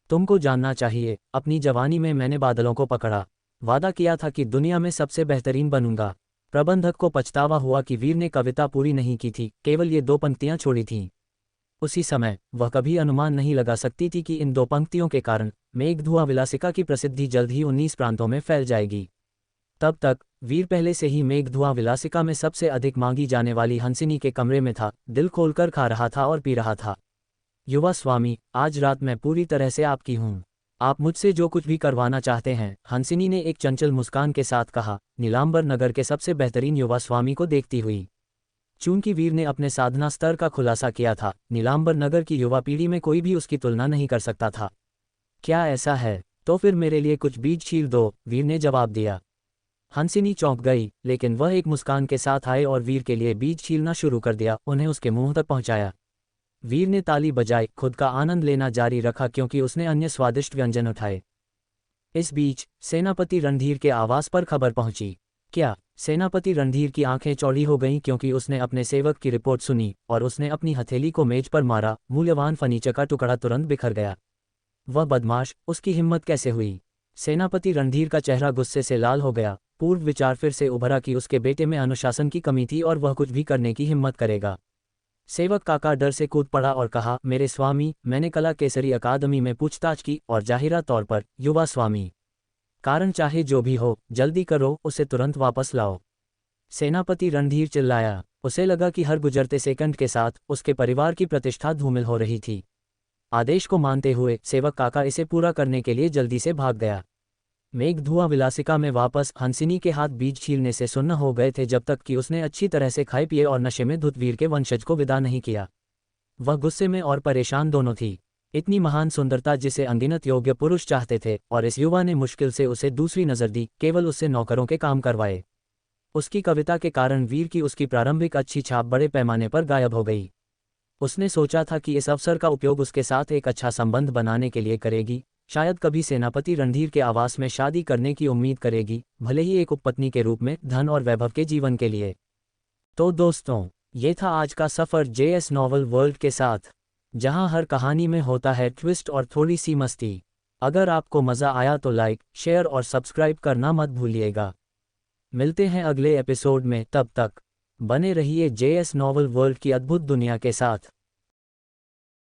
S1: तुमको जानना चाहिए, अपनी जवानी में मैंने बादलों को पकड़ा, वादा किया था कि दुनिया में सबसे बेहतरीन बनूंगा। प्रबंधक को पछतावा हुआ कि वीर ने कविता पूरी नहीं की थी, केवल ये 2 पंक्तियां छोड़ी थीं। उसी समय वह कभी अनुमान नहीं लगा सकती थी कि इन 2 पंक्तियों के कारण मेघधुआ विलासिका की प्रसिद्धि जल्द ही 19 प्रांतों में फैल जाएगी। तब तक वीर पहले से ही मेघधुआ विलासिका में सबसे अधिक मांगी जाने वाली हंसिनी के कमरे में था, दिल खोलकर खा रहा था और पी रहा था। युवा स्वामी, आज रात मैं पूरी तरह से आपकी हूँ। आप मुझसे जो कुछ भी करवाना चाहते हैं, हंसिनी ने एक चंचल मुस्कान के साथ कहा, नीलांबर नगर के सबसे बेहतरीन युवा स्वामी को देखती हुई। चूंकि वीर ने अपने साधना स्तर का खुलासा किया था, नीलांबर नगर की युवा पीढ़ी में कोई भी उसकी तुलना नहीं कर सकता था। क्या ऐसा है? तो फिर मेरे लिए कुछ बीज छील दो, वीर ने जवाब दिया। हंसिनी चौंक गई, लेकिन वह एक मुस्कान के साथ आए और वीर के लिए बीज छीलना शुरू कर दिया, उन्हें उसके मुंह तक पहुंचाया। वीर ने ताली बजाई, खुद का आनंद लेना जारी रखा क्योंकि उसने अन्य स्वादिष्ट व्यंजन उठाए। इस बीच सेनापति रणधीर के आवास पर खबर पहुंची। क्या? सेनापति रणधीर की आंखें चौड़ी हो गईं क्योंकि उसने अपने सेवक की रिपोर्ट सुनी, और उसने अपनी हथेली को मेज पर मारा। मूल्यवान फर्नीचर का टुकड़ा तुरंत बिखर गया। वह बदमाश, उसकी हिम्मत कैसे हुई? सेनापति रणधीर का चेहरा गुस्से से लाल हो गया। पूर्व विचार फिर से उभरा कि उसके बेटे में अनुशासन की कमी थी और वह कुछ भी करने की हिम्मत करेगा। सेवक काका डर से कूद पड़ा और कहा, मेरे स्वामी, मैंने कला केसरी अकादमी में पूछताछ की और जाहिरा तौर पर, युवा स्वामी, कारण चाहे जो भी हो, जल्दी करो, उसे तुरंत वापस लाओ। सेनापति रणधीर चिल्लाया। उसे लगा कि हर गुजरते सेकंड के साथ उसके परिवार की प्रतिष्ठा धूमिल हो रही थी। आदेश को मानते हुए सेवक काका इसे पूरा करने के लिए जल्दी से भाग गया। मेघधुआ विलासिका में वापस हंसिनी के हाथ बीज छीलने से सुन्न हो गए थे जब तक कि उसने अच्छी तरह से खाए पिए और नशे में धुत वीर के वंशज को विदा नहीं किया। वह गुस्से में और परेशान दोनों थी। इतनी महान सुंदरता जिसे अनगिनत योग्य पुरुष चाहते थे, और इस युवा ने मुश्किल से उसे दूसरी नज़र दी, केवल उससे नौकरों के काम करवाए। उसकी कविता के कारण वीर की उसकी प्रारंभिक अच्छी छाप बड़े पैमाने पर गायब हो गई। उसने सोचा था कि इस अवसर का उपयोग उसके साथ एक अच्छा संबंध बनाने के लिए करेगी, शायद कभी सेनापति रणधीर के आवास में शादी करने की उम्मीद करेगी, भले ही एक उपपत्नी के रूप में, धन और वैभव के जीवन के लिए। तो दोस्तों, ये था आज का सफ़र जेएस नॉवल वर्ल्ड के साथ, जहां हर कहानी में होता है ट्विस्ट और थोड़ी सी मस्ती। अगर आपको मज़ा आया तो लाइक, शेयर और सब्सक्राइब करना मत भूलिएगा। मिलते हैं अगले एपिसोड में, तब तक बने रहिए जेएस नॉवल वर्ल्ड की अद्भुत दुनिया के साथ।